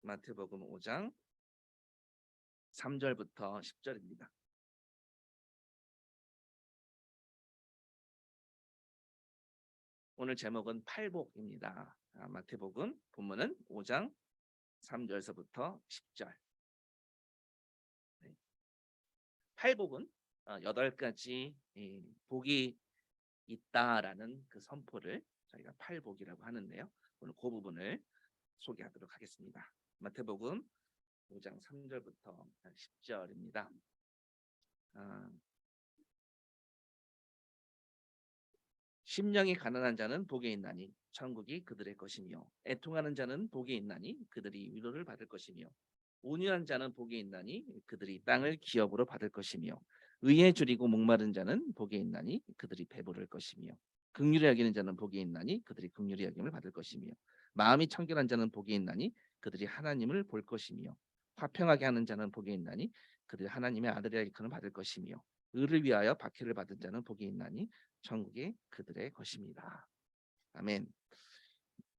마태복음 5장 3절부터 10절입니다. 오늘 제목은 팔복입니다. 마태복음 본문은 5장 3절서부터 10절. 팔복은 8가지 복이 있다라는 그 선포를 저희가 팔복이라고 하는데요. 오늘 그 부분을 소개하도록 하겠습니다. 마태복음 5장 3절부터 10절입니다. 심령이 가난한 자는 복이 있나니 천국이 그들의 것이며, 애통하는 자는 복이 있나니 그들이 위로를 받을 것이며, 온유한 자는 복이 있나니 그들이 땅을 기업으로 받을 것이며, 의에 줄이고 목마른 자는 복이 있나니 그들이 배부를 것이며, 긍휼히 여기는 자는 복이 있나니 그들이 긍휼히 여김을 받을 것이며, 마음이 청결한 자는 복이 있나니 그들이 하나님을 볼 것이며, 화평하게 하는 자는 복이 있나니 그들이 하나님의 아들이라 일컬음을 받을 것이며, 의를 위하여 박해를 받은 자는 복이 있나니 천국이 그들의 것입니다. 아멘.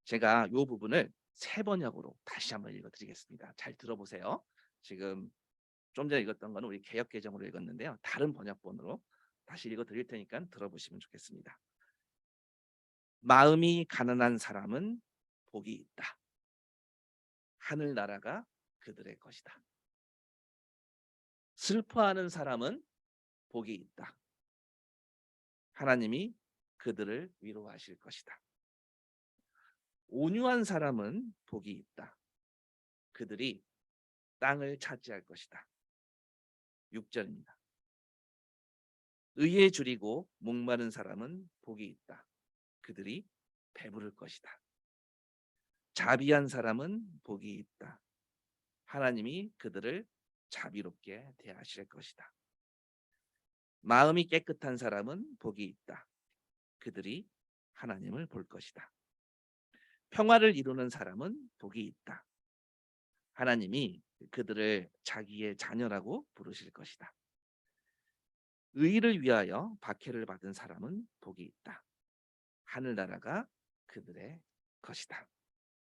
제가 이 부분을 세 번역으로 다시 한번 읽어드리겠습니다. 잘 들어보세요. 지금 좀 전에 읽었던 거는 우리 개역개정으로 읽었는데요. 다른 번역본으로 다시 읽어드릴 테니까 들어보시면 좋겠습니다. 마음이 가난한 사람은 복이 있다. 하늘나라가 그들의 것이다. 슬퍼하는 사람은 복이 있다. 하나님이 그들을 위로하실 것이다. 온유한 사람은 복이 있다. 그들이 땅을 차지할 것이다. 6절입니다. 의에 줄이고 목마른 사람은 복이 있다. 그들이 배부를 것이다. 자비한 사람은 복이 있다. 하나님이 그들을 자비롭게 대하실 것이다. 마음이 깨끗한 사람은 복이 있다. 그들이 하나님을 볼 것이다. 평화를 이루는 사람은 복이 있다. 하나님이 그들을 자기의 자녀라고 부르실 것이다. 의를 위하여 박해를 받은 사람은 복이 있다. 하늘나라가 그들의 것이다.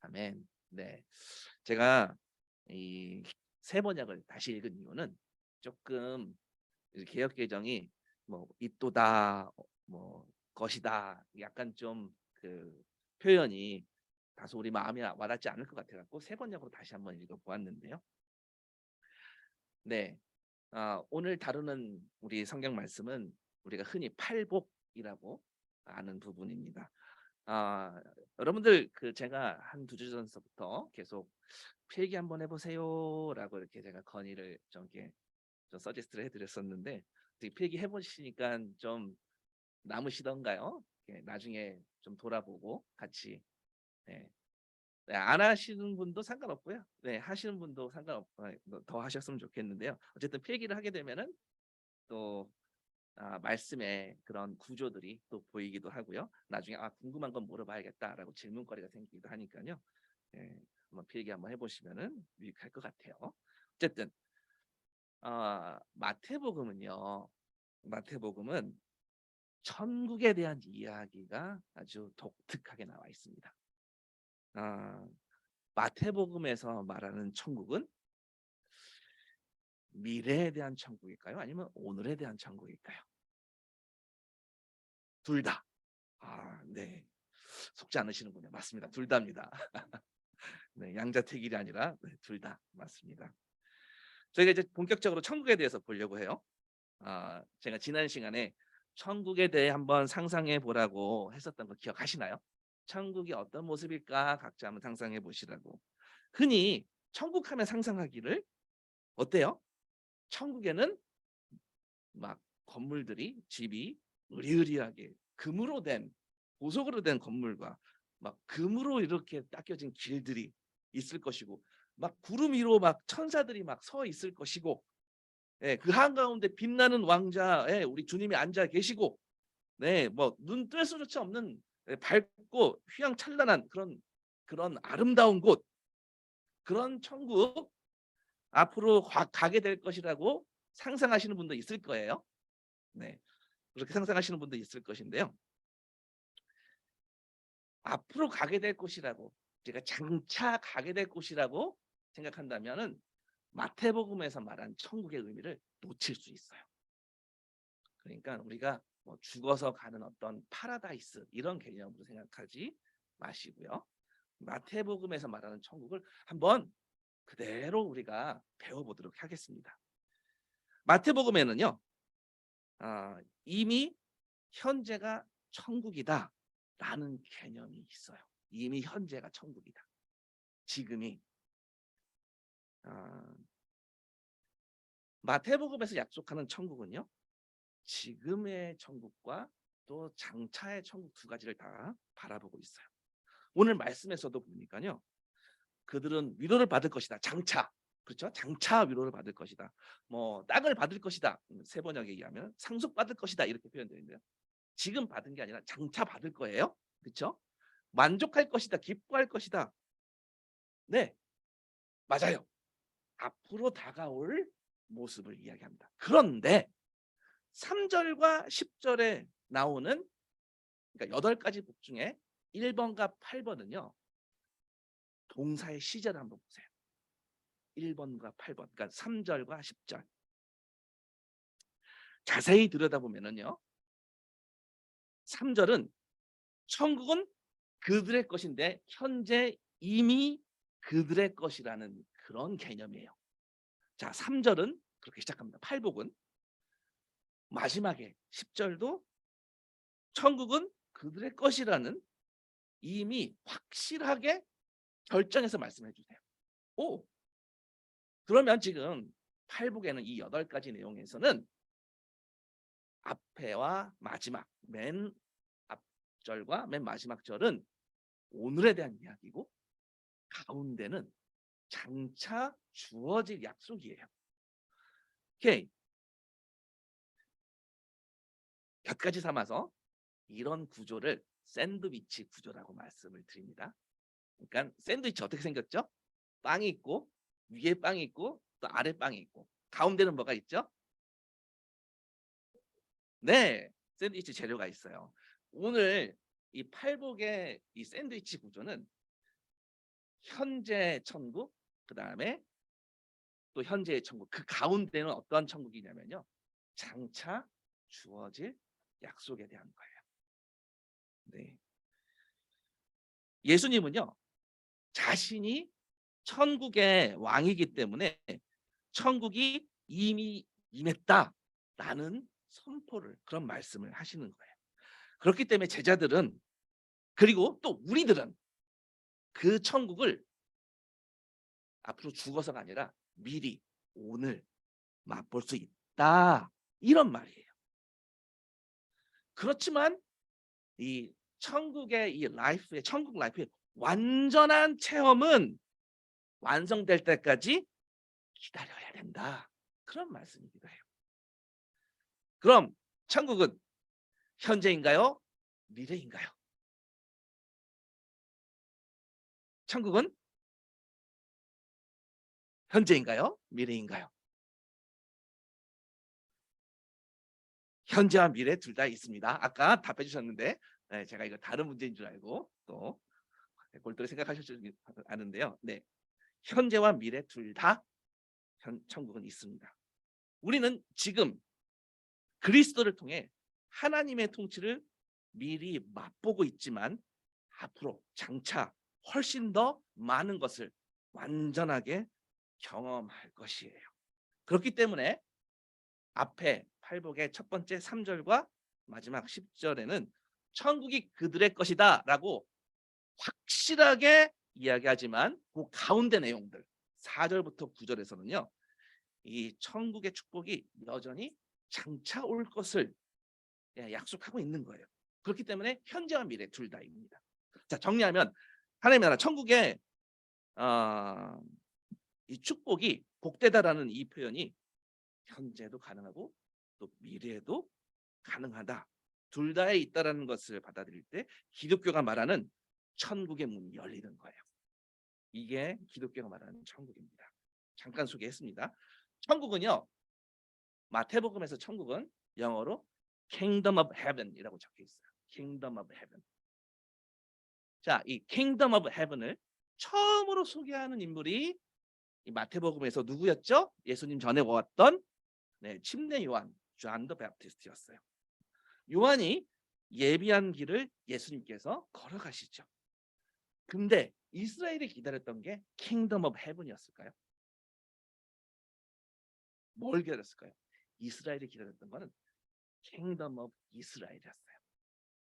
아멘. 네, 제가 이 세 번역을 다시 읽은 이유는 조금 개역개정이 뭐 이또다, 뭐 것이다, 약간 좀 그 표현이 다소 우리 마음에 와닿지 않을 것 같아갖고 세 번역으로 다시 한번 읽어보았는데요. 네, 오늘 다루는 우리 성경 말씀은 우리가 흔히 팔복이라고 아는 부분입니다. 아, 여러분들 제가 한 두 주 전서부터 계속 필기 한번 해보세요라고 이렇게 제가 건의를 좀 이렇게 좀 서제스트를 해드렸었는데, 필기 해보시니까 좀 남으시던가요? 나중에 좀 돌아보고 같이. 네. 네, 안 하시는 분도 상관없고요. 네, 하시는 분도 더 하셨으면 좋겠는데요. 어쨌든 필기를 하게 되면은 또 말씀의 그런 구조들이 또 보이기도 하고요. 나중에 궁금한 건 물어봐야겠다라고 질문거리가 생기기도 하니까요. 예, 한번 필기 한번 해보시면은 유익할 것 같아요. 어쨌든 마태복음은 천국에 대한 이야기가 아주 독특하게 나와 있습니다. 마태복음에서 말하는 천국은 미래에 대한 천국일까요? 아니면 오늘에 대한 천국일까요? 둘 다. 네. 속지 않으시는군요. 맞습니다. 둘 다입니다. 네, 양자택일이 아니라 둘 다 맞습니다. 저희가 이제 본격적으로 천국에 대해서 보려고 해요. 제가 지난 시간에 천국에 대해 한번 상상해 보라고 했었던 거 기억하시나요? 천국이 어떤 모습일까 각자 한번 상상해 보시라고. 흔히 천국 하면 상상하기를 어때요? 천국에는 막 건물들이, 집이 으리으리하게 금으로 된, 보석으로 된 건물과 막 금으로 이렇게 닦여진 길들이 있을 것이고, 막 구름 위로 막 천사들이 막 서 있을 것이고, 예, 그 한가운데 빛나는 왕자에 우리 주님이 앉아 계시고, 네, 뭐 눈 뜰 수조차 없는 밝고 휘황찬란한 그런 아름다운 곳, 그런 천국 앞으로 가게 될 것이라고 상상하시는 분도 있을 거예요. 네, 그렇게 상상하시는 분도 있을 것인데요. 앞으로 가게 될 곳이라고, 제가 장차 가게 될 곳이라고 생각한다면은 마태복음에서 말한 천국의 의미를 놓칠 수 있어요. 그러니까 우리가 뭐 죽어서 가는 어떤 파라다이스 이런 개념으로 생각하지 마시고요. 마태복음에서 말하는 천국을 한번 그대로 우리가 배워보도록 하겠습니다. 마태복음에는요, 이미 현재가 천국이다라는 개념이 있어요. 이미 현재가 천국이다. 지금이 마태복음에서 약속하는 천국은요, 지금의 천국과 또 장차의 천국 두 가지를 다 바라보고 있어요. 오늘 말씀에서도 보니까요, 그들은 위로를 받을 것이다. 장차. 그렇죠? 장차 위로를 받을 것이다. 뭐 땅을 받을 것이다. 세 번역에 의하면 상속받을 것이다. 이렇게 표현되어 있는데요. 지금 받은 게 아니라 장차 받을 거예요. 그렇죠? 만족할 것이다. 기뻐할 것이다. 네. 맞아요. 앞으로 다가올 모습을 이야기합니다. 그런데 3절과 10절에 나오는 그러니까 8가지 복 중에 1번과 8번은요. 동사의 시제를 한번 보세요. 1번과 8번. 그러니까 3절과 10절. 자세히 들여다보면은요. 3절은 천국은 그들의 것인데 현재 이미 그들의 것이라는 그런 개념이에요. 자, 3절은 그렇게 시작합니다. 팔복은 마지막에 10절도 천국은 그들의 것이라는 이미 확실하게 결정해서 말씀해 주세요. 오, 그러면 지금 팔복에는 이 8가지 내용에서는 앞에와 마지막, 맨 앞절과 맨 마지막 절은 오늘에 대한 이야기고 가운데는 장차 주어질 약속이에요. 오케이. 몇 가지 삼아서 이런 구조를 샌드위치 구조라고 말씀을 드립니다. 그러니까 샌드위치 어떻게 생겼죠? 빵이 있고 위에 빵이 있고 또 아래 빵이 있고 가운데는 뭐가 있죠? 네, 샌드위치 재료가 있어요. 오늘 이 팔복의 이 샌드위치 구조는 현재 천국, 그 다음에 또 현재의 천국, 그 가운데는 어떠한 천국이냐면요. 장차 주어질 약속에 대한 거예요. 네. 예수님은요, 자신이 천국의 왕이기 때문에 천국이 이미 임했다라는 선포를 그런 말씀을 하시는 거예요. 그렇기 때문에 제자들은 그리고 또 우리들은 그 천국을 앞으로 죽어서가 아니라 미리 오늘 맛볼 수 있다 이런 말이에요. 그렇지만 이 천국의 이 라이프의 천국 라이프의 완전한 체험은 완성될 때까지 기다려야 된다. 그런 말씀이기도 해요. 그럼 천국은 현재인가요? 미래인가요? 천국은 현재인가요? 미래인가요? 현재와 미래 둘 다 있습니다. 아까 답해 주셨는데 네, 제가 이거 다른 문제인 줄 알고 또 골똘히 생각하실 줄 아는데요. 네, 현재와 미래 둘 다 천국은 있습니다. 우리는 지금 그리스도를 통해 하나님의 통치를 미리 맛보고 있지만 앞으로 장차 훨씬 더 많은 것을 완전하게 경험할 것이에요. 그렇기 때문에 앞에 팔복의 첫 번째 3절과 마지막 10절에는 천국이 그들의 것이다라고 확실하게 이야기하지만 그 가운데 내용들 4절부터 9절에서는요. 이 천국의 축복이 여전히 장차 올 것을 약속하고 있는 거예요. 그렇기 때문에 현재와 미래 둘 다입니다. 자, 정리하면 하나님의 나라 천국의 이 축복이 복되다라는 이 표현이 현재도 가능하고 또 미래에도 가능하다. 둘 다에 있다라는 것을 받아들일 때 기독교가 말하는 천국의 문이 열리는 거예요. 이게 기독교가 말하는 천국입니다. 잠깐 소개했습니다. 천국은요. 마태복음에서 천국은 영어로 Kingdom of Heaven이라고 적혀 있어요. Kingdom of Heaven. 자, 이 Kingdom of Heaven을 처음으로 소개하는 인물이 이 마태복음에서 누구였죠? 예수님 전에 왔던 침례 요한, 존 더 베프티스트였어요. 요한이 예비한 길을 예수님께서 걸어가시죠. 근데 이스라엘이 기다렸던 게 킹덤 오브 헤븐이었을까요? 뭘 기다렸을까요? 이스라엘이 기다렸던 거는 킹덤 오브 이스라엘이었어요.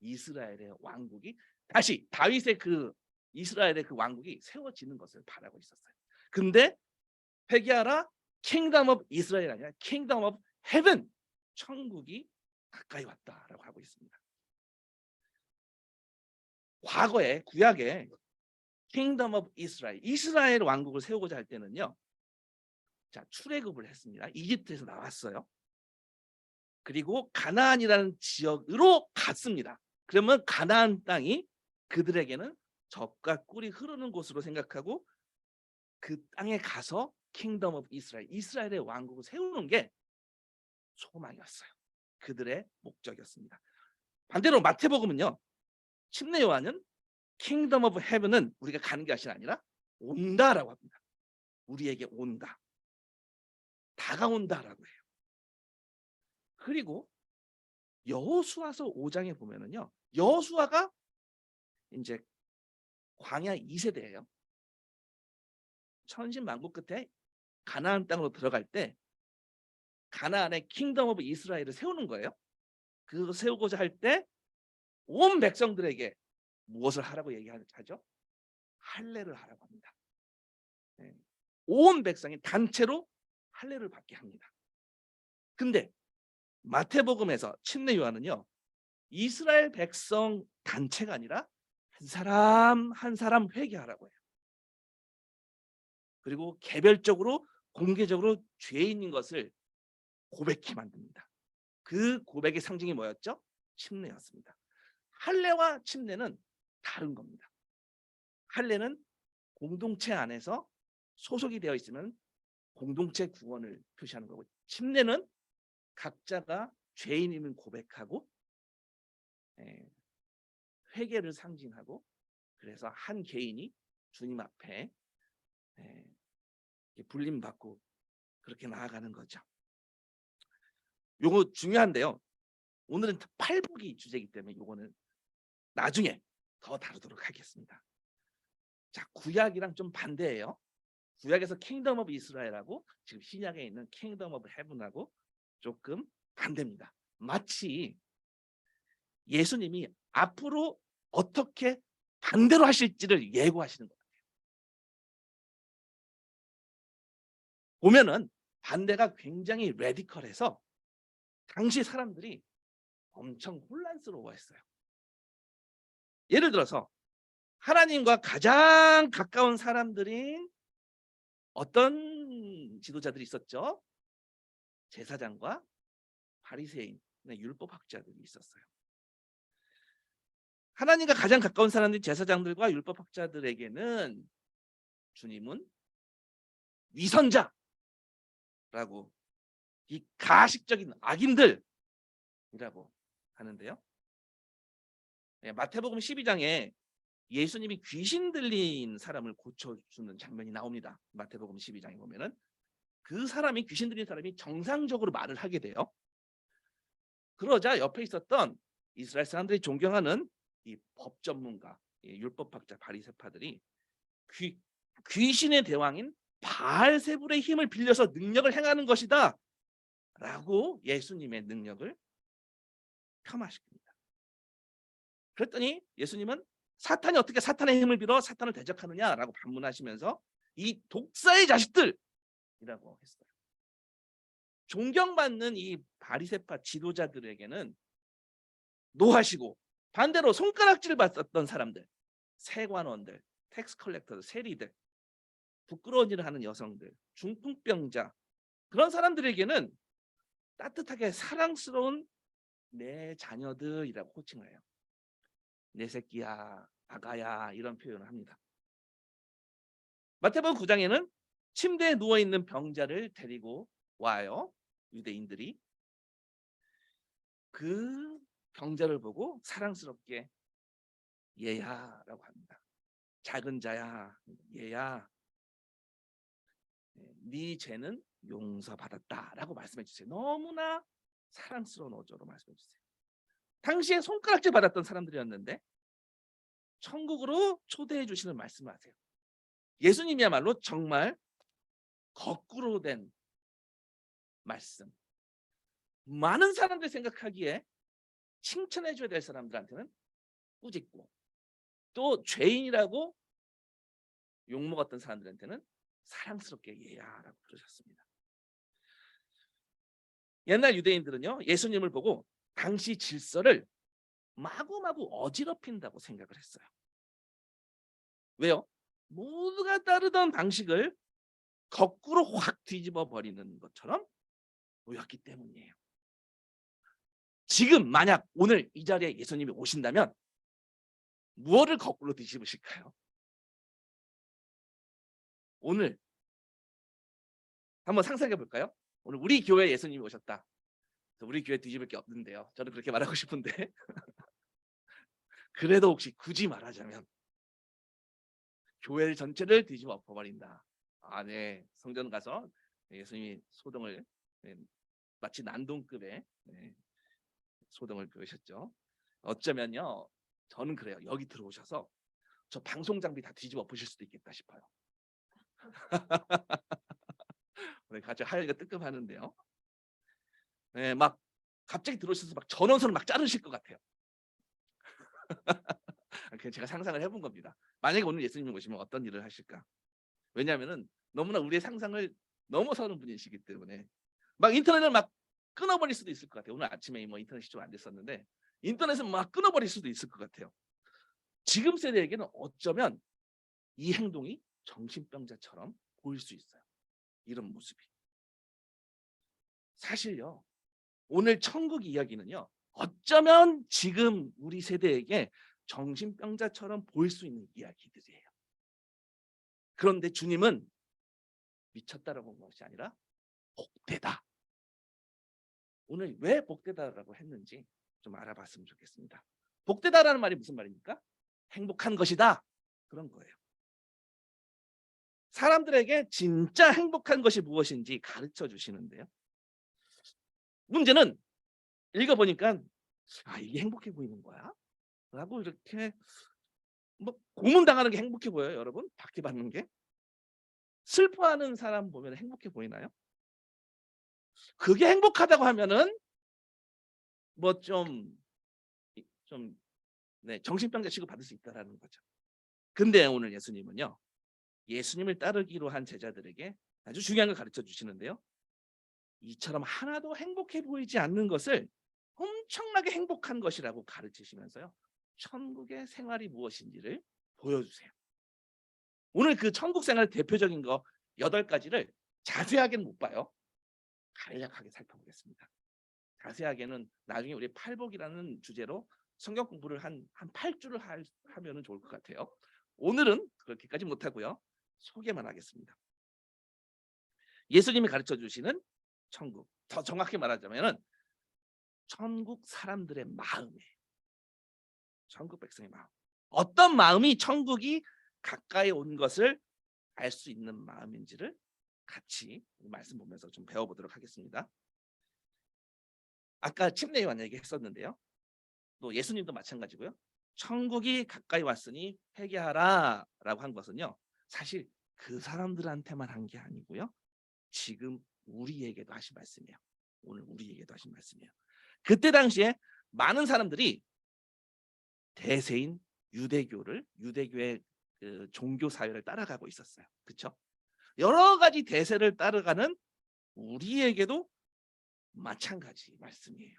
이스라엘의 왕국이 다시 다윗의 이스라엘의 그 왕국이 세워지는 것을 바라고 있었어요. 근데 회개하라, 킹덤 오브 이스라엘이 아니라 킹덤 오브 헤븐, 천국이 가까이 왔다라고 하고 있습니다. 과거에 구약에 킹덤 오브 이스라엘 왕국을 세우고자 할 때는요, 자, 출애굽을 했습니다. 이집트에서 나왔어요. 그리고 가나안이라는 지역으로 갔습니다. 그러면 가나안 땅이 그들에게는 젖과 꿀이 흐르는 곳으로 생각하고 그 땅에 가서 킹덤 오브 이스라엘의 왕국을 세우는 게 소망이었어요. 그들의 목적이었습니다. 반대로 마태복음은요, 침례 요한은 킹덤 오브 헤븐은 우리가 가는 것이 아니라 온다라고 합니다. 우리에게 온다, 다가온다라고 해요. 그리고 여호수아서 5장에 보면은요, 여호수아가 이제 광야 2세대예요. 천신만고 끝에 가나안 땅으로 들어갈 때 가나안의 킹덤 오브 이스라엘을 세우는 거예요. 그거 세우고자 할 때 온 백성들에게 무엇을 하라고 얘기하죠? 할례를 하라고 합니다. 온 백성이 단체로 할례를 받게 합니다. 근데 마태복음에서 침례 요한은요, 이스라엘 백성 단체가 아니라 한 사람 한 사람 회개하라고 해요. 그리고 개별적으로 공개적으로 죄인인 것을 고백히 만듭니다. 그 고백의 상징이 뭐였죠? 침례였습니다. 할례와 침례는 다른 겁니다. 할례는 공동체 안에서 소속이 되어 있으면 공동체 구원을 표시하는 거고, 침례는 각자가 죄인임을 고백하고 회개를 상징하고, 그래서 한 개인이 주님 앞에 불림받고 그렇게 나아가는 거죠. 요거 중요한데요. 오늘은 팔복이 주제이기 때문에 요거는 나중에 더 다루도록 하겠습니다. 자, 구약이랑 좀 반대예요. 구약에서 킹덤 오브 이스라엘하고 지금 신약에 있는 킹덤 오브 헤븐하고 조금 반대입니다. 마치 예수님이 앞으로 어떻게 반대로 하실지를 예고하시는 것 같아요. 보면은 반대가 굉장히 레디컬해서 당시 사람들이 엄청 혼란스러워했어요. 예를 들어서 하나님과 가장 가까운 사람들인 어떤 지도자들이 있었죠? 제사장과 바리새인, 율법학자들이 있었어요. 하나님과 가장 가까운 사람들인 제사장들과 율법학자들에게는 주님은 위선자라고, 이 가식적인 악인들이라고 하는데요. 마태복음 12장에 예수님이 귀신 들린 사람을 고쳐주는 장면이 나옵니다. 마태복음 12장에 보면은 그 사람이, 귀신 들린 사람이 정상적으로 말을 하게 돼요. 그러자 옆에 있었던 이스라엘 사람들이 존경하는 이 법 전문가, 율법학자 바리새파들이 귀신의 대왕인 바알세불의 힘을 빌려서 능력을 행하는 것이다 라고 예수님의 능력을 폄하시킵니다. 그랬더니 예수님은 사탄이 어떻게 사탄의 힘을 빌어 사탄을 대적하느냐라고 반문하시면서 이 독사의 자식들이라고 했어요. 존경받는 이 바리새파 지도자들에게는 노하시고, 반대로 손가락질 받았던 사람들, 세관원들, 텍스 컬렉터, 세리들, 부끄러운 일을 하는 여성들, 중풍병자, 그런 사람들에게는 따뜻하게 사랑스러운 내 자녀들이라고 호칭을 해요. 내 새끼야, 아가야, 이런 표현을 합니다. 마태복음 9장에는 침대에 누워있는 병자를 데리고 와요. 유대인들이 그 병자를 보고 사랑스럽게 얘야라고 합니다. 작은 자야, 얘야. 네 죄는 용서받았다라고 말씀해 주세요. 너무나 사랑스러운 어조로 말씀해 주세요. 당시에 손가락질 받았던 사람들이었는데 천국으로 초대해 주시는 말씀을 하세요. 예수님이야말로 정말 거꾸로 된 말씀. 많은 사람들이 생각하기에 칭찬해 줘야 될 사람들한테는 꾸짖고, 또 죄인이라고 욕먹었던 사람들한테는 사랑스럽게 예야라고 그러셨습니다. 옛날 유대인들은요, 예수님을 보고 당시 질서를 마구마구 어지럽힌다고 생각을 했어요. 왜요? 모두가 따르던 방식을 거꾸로 확 뒤집어 버리는 것처럼 보였기 때문이에요. 지금 만약 오늘 이 자리에 예수님이 오신다면 무엇을 거꾸로 뒤집으실까요? 오늘 한번 상상해 볼까요? 오늘 우리 교회에 예수님이 오셨다. 우리 교회 뒤집을 게 없는데요. 저는 그렇게 말하고 싶은데 그래도 혹시 굳이 말하자면 교회 전체를 뒤집어 엎어버린다. 네. 성전 가서 예수님이 소동을, 마치 난동급의 소동을 그으셨죠. 어쩌면요, 저는 그래요. 여기 들어오셔서 저 방송 장비 다 뒤집어 엎으실 수도 있겠다 싶어요. 오늘 같이 하려니까 뜨끔하는데요. 막 갑자기 들어오셔서 막 전원선을 막 자르실 것 같아요. 그냥 제가 상상을 해본 겁니다. 만약에 오늘 예수님이 오시면 어떤 일을 하실까? 왜냐하면은 너무나 우리의 상상을 넘어서는 분이시기 때문에 막 인터넷을 막 끊어버릴 수도 있을 것 같아요. 오늘 아침에 뭐 인터넷이 좀 안 됐었는데 인터넷을 막 끊어버릴 수도 있을 것 같아요. 지금 세대에게는 어쩌면 이 행동이 정신병자처럼 보일 수 있어요. 이런 모습이. 사실요, 오늘 천국 이야기는요, 어쩌면 지금 우리 세대에게 정신병자처럼 보일 수 있는 이야기들이에요. 그런데 주님은 미쳤다라고 한 것이 아니라 복되다. 오늘 왜 복되다라고 했는지 좀 알아봤으면 좋겠습니다. 복되다라는 말이 무슨 말입니까? 행복한 것이다. 그런 거예요. 사람들에게 진짜 행복한 것이 무엇인지 가르쳐 주시는데요. 문제는 읽어보니까 이게 행복해 보이는 거야? 라고 이렇게 뭐 고문당하는 게 행복해 보여요, 여러분? 박해받는 게? 슬퍼하는 사람 보면 행복해 보이나요? 그게 행복하다고 하면은 뭐 좀 정신병자 취급받을 수 있다라는 거죠. 근데 오늘 예수님은요, 예수님을 따르기로 한 제자들에게 아주 중요한 걸 가르쳐 주시는데요. 이처럼 하나도 행복해 보이지 않는 것을 엄청나게 행복한 것이라고 가르치시면서요, 천국의 생활이 무엇인지를 보여주세요. 오늘 그 천국 생활 대표적인 거 8가지를 자세하게는 못 봐요. 간략하게 살펴보겠습니다. 자세하게는 나중에 우리 팔복이라는 주제로 성경 공부를 한 8주를 하면 좋을 것 같아요. 오늘은 그렇게까지 못하고요, 소개만 하겠습니다. 예수님이 가르쳐 주시는 천국, 더 정확히 말하자면 천국 사람들의 마음이에요. 천국 백성의 마음. 어떤 마음이 천국이 가까이 온 것을 알 수 있는 마음인지를 같이 말씀 보면서 좀 배워보도록 하겠습니다. 아까 침례 요한 얘기했었는데요. 또 예수님도 마찬가지고요. 천국이 가까이 왔으니 회개하라라고 한 것은요, 사실 그 사람들한테만 한 게 아니고요, 지금 우리에게도 하신 말씀이에요. 오늘 우리에게도 하신 말씀이에요. 그때 당시에 많은 사람들이 대세인 유대교의 그 종교 사회를 따라가고 있었어요. 그렇죠? 여러 가지 대세를 따라가는 우리에게도 마찬가지 말씀이에요.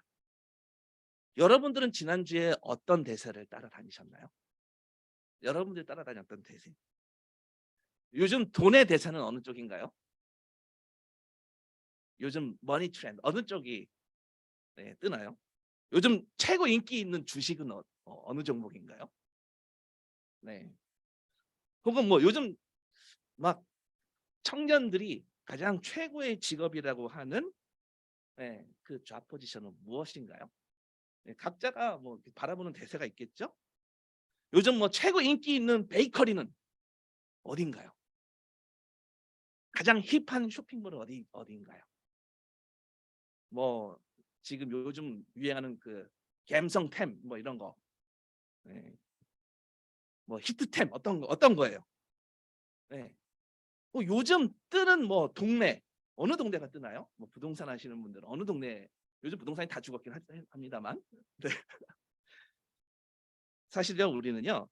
여러분들은 지난주에 어떤 대세를 따라다니셨나요? 여러분들이 따라다녔던 대세. 요즘 돈의 대세는 어느 쪽인가요? 요즘 머니 트렌드 어느 쪽이 뜨나요? 요즘 최고 인기 있는 주식은 어느 종목인가요? 네. 혹은 뭐 요즘 막 청년들이 가장 최고의 직업이라고 하는 그 잡 포지션은 무엇인가요? 각자가 뭐 바라보는 대세가 있겠죠? 요즘 뭐 최고 인기 있는 베이커리는 어딘가요? 가장 힙한 쇼핑몰은 어디인가요? 뭐 지금 요즘 유행하는 그 갬성템 뭐 이런 거, 네. 뭐 히트템 어떤 거예요? 네. 뭐 요즘 뜨는 뭐 동네 어느 동네가 뜨나요? 뭐 부동산 하시는 분들은 어느 동네 요즘 부동산이 다 죽었긴 합니다만 네. 사실은 우리는요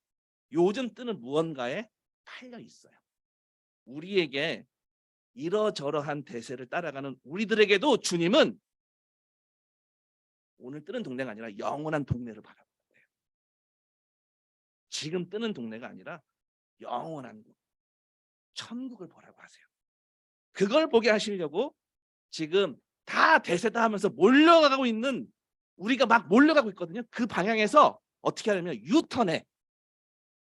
요즘 뜨는 무언가에 팔려 있어요. 우리에게 이러저러한 대세를 따라가는 우리들에게도 주님은 오늘 뜨는 동네가 아니라 영원한 동네를 바라보는 거예요. 지금 뜨는 동네가 아니라 영원한 곳, 천국을 보라고 하세요. 그걸 보게 하시려고 지금 다 대세다 하면서 몰려가고 있는 우리가 막 몰려가고 있거든요. 그 방향에서 어떻게 하냐면 유턴해.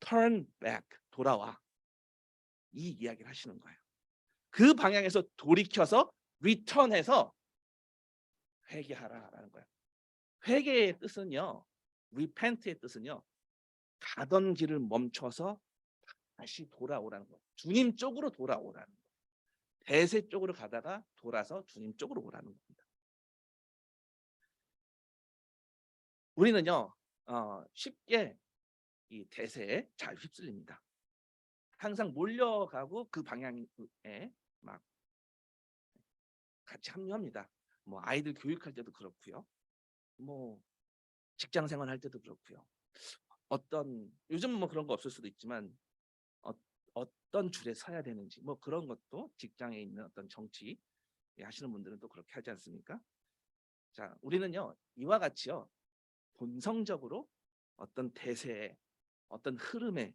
turn back. 돌아와. 이 이야기를 하시는 거예요. 그 방향에서 돌이켜서 return해서 회개하라라는 거예요. 회개의 뜻은요. repent의 뜻은요. 가던 길을 멈춰서 다시 돌아오라는 거예요. 주님 쪽으로 돌아오라는 거예요. 대세 쪽으로 가다가 돌아서 주님 쪽으로 오라는 겁니다. 우리는요. 쉽게 이 대세에 잘 휩쓸립니다. 항상 몰려가고 그 방향에 막 같이 합류합니다. 뭐 아이들 교육할 때도 그렇고요. 뭐 직장 생활할 때도 그렇고요. 어떤 요즘은 뭐 그런 거 없을 수도 있지만 어, 어떤 줄에 서야 되는지 뭐 그런 것도 직장에 있는 어떤 정치 하시는 분들은 또 그렇게 하지 않습니까? 자, 우리는요 이와 같이요 본성적으로 어떤 대세에 어떤 흐름에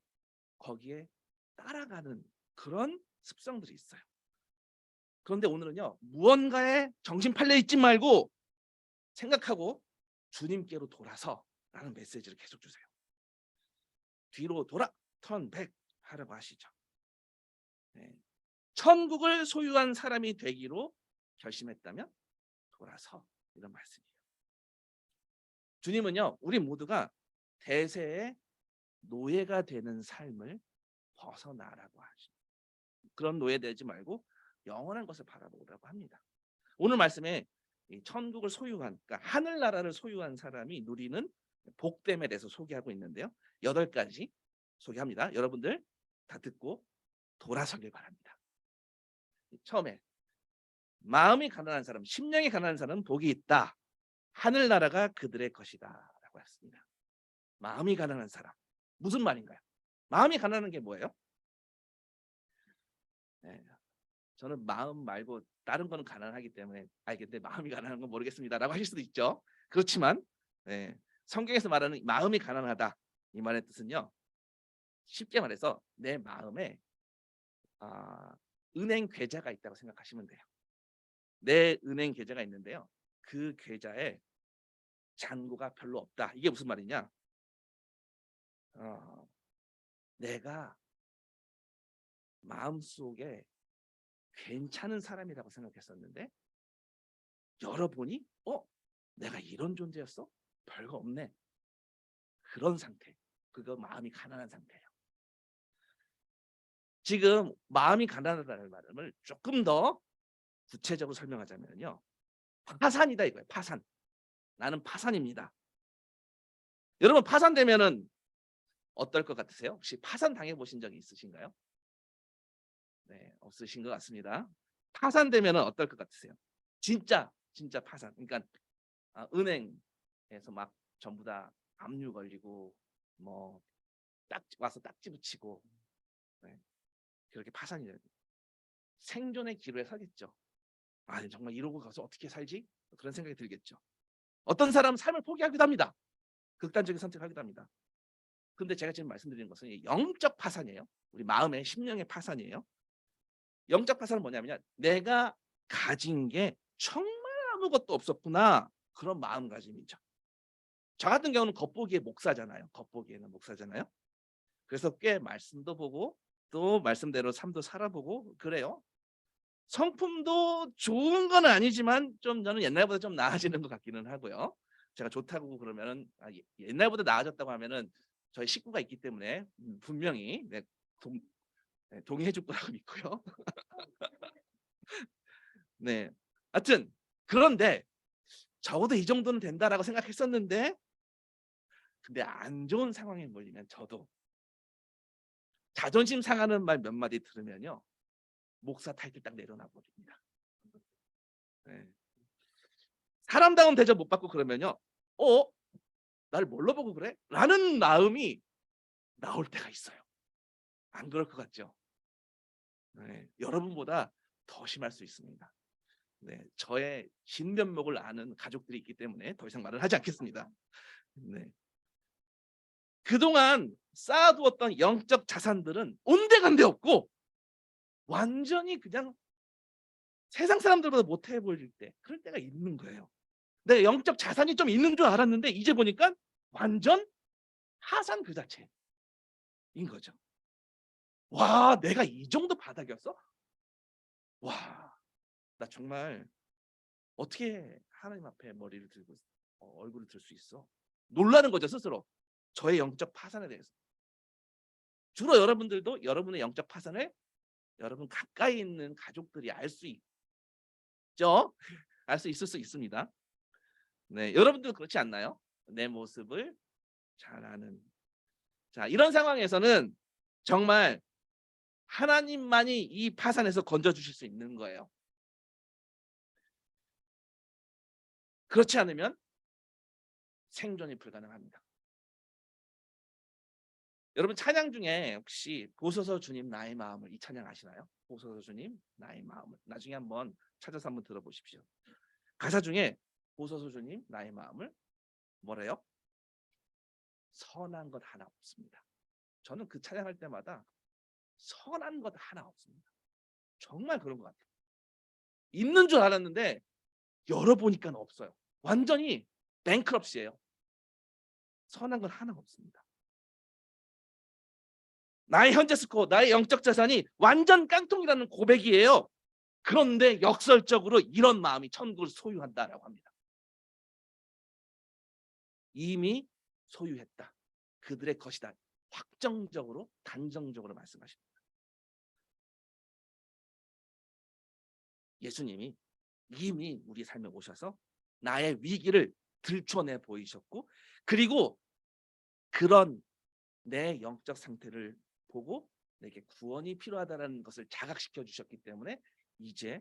거기에 따라가는 그런 습성들이 있어요. 그런데 오늘은요 무언가에 정신 팔려 있지 말고 생각하고 주님께로 돌아서 라는 메시지를 계속 주세요. 뒤로 돌아 turn back 하라고 하시죠. 네. 천국을 소유한 사람이 되기로 결심했다면 돌아서 이런 말씀이에요. 주님은요 우리 모두가 대세의 노예가 되는 삶을 벗어나라고 하십니다. 그런 노예되지 말고 영원한 것을 바라보라고 합니다. 오늘 말씀에 이 천국을 소유한 그러니까 하늘나라를 소유한 사람이 누리는 복됨에 대해서 소개하고 있는데요. 8가지 소개합니다. 여러분들 다 듣고 돌아서길 바랍니다. 처음에 마음이 가난한 사람, 심령이 가난한 사람은 복이 있다. 하늘나라가 그들의 것이다 라고 했습니다. 마음이 가난한 사람. 무슨 말인가요? 마음이 가난한 게 뭐예요? 네, 저는 마음 말고 다른 거는 가난하기 때문에 알겠는데 마음이 가난한 건 모르겠습니다라고 하실 수도 있죠. 그렇지만 네, 성경에서 말하는 마음이 가난하다 이 말의 뜻은요. 쉽게 말해서 내 마음에 은행 계좌가 있다고 생각하시면 돼요. 내 은행 계좌가 있는데요. 그 계좌에 잔고가 별로 없다. 이게 무슨 말이냐? 내가 마음속에 괜찮은 사람이라고 생각했었는데 열어보니 내가 이런 존재였어? 별거 없네. 그런 상태. 그거 마음이 가난한 상태예요. 지금 마음이 가난하다는 말을 조금 더 구체적으로 설명하자면요. 파산이다 이거예요. 파산. 나는 파산입니다. 여러분 파산되면은 어떨 것 같으세요? 혹시 파산 당해 보신 적이 있으신가요? 네, 없으신 것 같습니다. 파산되면은 어떨 것 같으세요? 진짜 파산. 그러니까 은행에서 막 전부 다 압류 걸리고 뭐 와서 딱지 붙이고 네, 그렇게 파산이 돼요. 생존의 기로에 서겠죠. 정말 이러고 가서 어떻게 살지? 그런 생각이 들겠죠. 어떤 사람은 삶을 포기하기도 합니다. 극단적인 선택을 하기도 합니다. 근데 제가 지금 말씀드리는 것은 영적 파산이에요. 우리 마음의 심령의 파산이에요. 영적 파산은 뭐냐면요. 내가 가진 게 정말 아무것도 없었구나. 그런 마음가짐이죠. 저 같은 경우는 겉보기에 목사잖아요. 겉보기에는 목사잖아요. 그래서 꽤 말씀도 보고 또 말씀대로 삶도 살아보고 그래요. 성품도 좋은 건 아니지만 좀 저는 옛날보다 좀 나아지는 것 같기는 하고요. 제가 좋다고 그러면은 옛날보다 나아졌다고 하면은 저희 식구가 있기 때문에 분명히 동의해 줄 거라고 믿고요. 네. 하여튼 그런데 적어도 이 정도는 된다라고 생각했었는데, 근데 안 좋은 상황에 몰리면 저도 자존심 상하는 말 몇 마디 들으면요, 목사 타이틀 딱 내려놔 버립니다. 네. 사람다운 대접 못 받고 그러면요, '어? 나를 뭘로 보고 그래?' 라는 마음이 나올 때가 있어요. 안 그럴 것 같죠? 네. 여러분보다 더 심할 수 있습니다. 네. 저의 진면목을 아는 가족들이 있기 때문에 더 이상 말을 하지 않겠습니다. 네. 그동안 쌓아두었던 영적 자산들은 온데간데 없고 완전히 그냥 세상 사람들보다 못해 보일 때, 그럴 때가 있는 거예요. 내 영적 자산이 좀 있는 줄 알았는데 이제 보니까 완전 하산 그 자체인 거죠. 와, 내가 이 정도 바닥이었어? 와, 나 정말 어떻게 하나님 앞에 머리를 들고 얼굴을 들 수 있어? 놀라는 거죠, 스스로. 저의 영적 파산에 대해서. 주로 여러분들도 여러분의 영적 파산을 여러분 가까이 있는 가족들이 알 수 있죠? 알 수 있을 수 있습니다. 네, 여러분도 그렇지 않나요? 내 모습을 잘 아는. 자, 이런 상황에서는 정말 하나님만이 이 파산에서 건져 주실 수 있는 거예요. 그렇지 않으면 생존이 불가능합니다. 여러분 찬양 중에 혹시 보소서 주님 나의 마음을, 이 찬양 아시나요? 보소서 주님 나의 마음을. 나중에 한번 찾아서 한번 들어보십시오. 가사 중에 보소서 주님 나의 마음을 뭐래요? 선한 것 하나 없습니다. 저는 그 찬양할 때마다 선한 것 하나 없습니다. 정말 그런 것 같아요. 있는 줄 알았는데 열어보니까 없어요. 완전히 뱅크럽시예요. 선한 건 하나 없습니다. 나의 현재 스코어, 나의 영적 자산이 완전 깡통이라는 고백이에요. 그런데 역설적으로 이런 마음이 천국을 소유한다라고 합니다. 이미 소유했다. 그들의 것이다. 확정적으로, 단정적으로 말씀하십니다. 예수님이 이미 우리 삶에 오셔서 나의 위기를 들춰내 보이셨고, 그리고 그런 내 영적 상태를 보고 내게 구원이 필요하다는 것을 자각시켜 주셨기 때문에 이제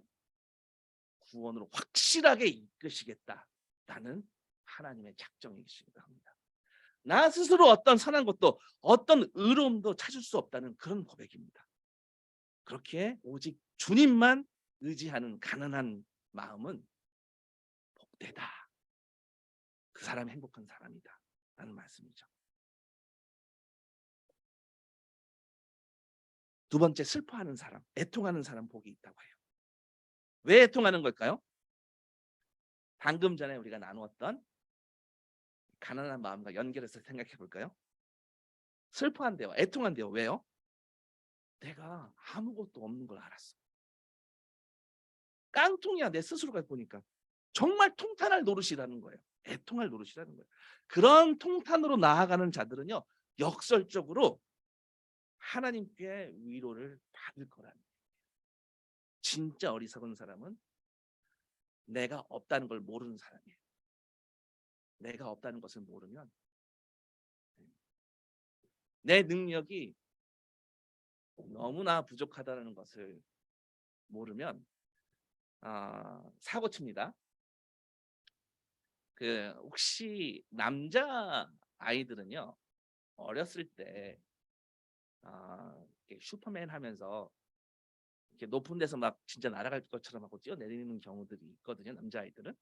구원으로 확실하게 이끄시겠다라는 하나님의 작정이시기도 합니다. 나 스스로 어떤 선한 것도 어떤 의로움도 찾을 수 없다는 그런 고백입니다. 그렇게 오직 주님만 의지하는 가난한 마음은 복되다. 그 사람이 행복한 사람이다 라는 말씀이죠. 두 번째, 슬퍼하는 사람, 애통하는 사람 복이 있다고 해요. 왜 애통하는 걸까요? 방금 전에 우리가 나누었던 가난한 마음과 연결해서 생각해 볼까요? 슬퍼한대요. 애통한대요. 왜요? 내가 아무것도 없는 걸 알았어. 깡통이야, 내 스스로가 보니까. 정말 통탄할 노릇이라는 거예요. 애통할 노릇이라는 거예요. 그런 통탄으로 나아가는 자들은요, 역설적으로 하나님께 위로를 받을 거라는 거예요. 진짜 어리석은 사람은 내가 없다는 걸 모르는 사람이에요. 내가 없다는 것을 모르면, 내 능력이 너무나 부족하다는 것을 모르면 사고 칩니다. 그 혹시 남자 아이들은요, 어렸을 때 이렇게 슈퍼맨 하면서 이렇게 높은 데서 막 진짜 날아갈 것처럼 하고 뛰어내리는 경우들이 있거든요. 남자 아이들은.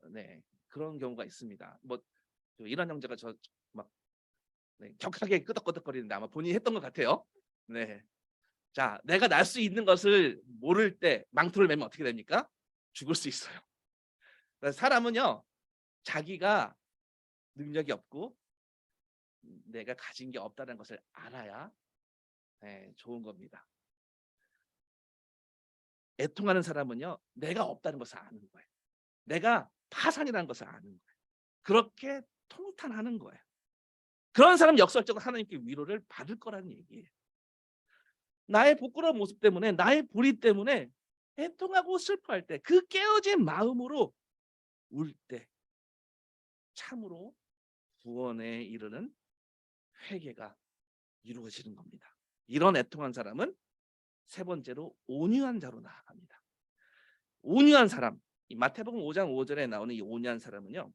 네, 그런 경우가 있습니다. 뭐 이런 형제가 막 격하게 끄덕끄덕거리는데 아마 본인이 했던 것 같아요. 네. 자, 내가 날 수 있는 것을 모를 때 망토를 매면 어떻게 됩니까? 죽을 수 있어요. 사람은요, 자기가 능력이 없고 내가 가진 게 없다는 것을 알아야 좋은 겁니다. 애통하는 사람은요, 내가 없다는 것을 아는 거예요. 내가 파산이라는 것을 아는 거예요. 그렇게 통탄하는 거예요. 그런 사람 역설적으로 하나님께 위로를 받을 거라는 얘기예요. 나의 부끄러운 모습 때문에, 나의 불의 때문에 애통하고 슬퍼할 때 그 깨어진 마음으로 울 때 참으로 구원에 이르는 회개가 이루어지는 겁니다. 이런 애통한 사람은 세 번째로 온유한 자로 나아갑니다. 온유한 사람, 이 마태복음 5장 5절에 나오는 이 온유한 사람은요,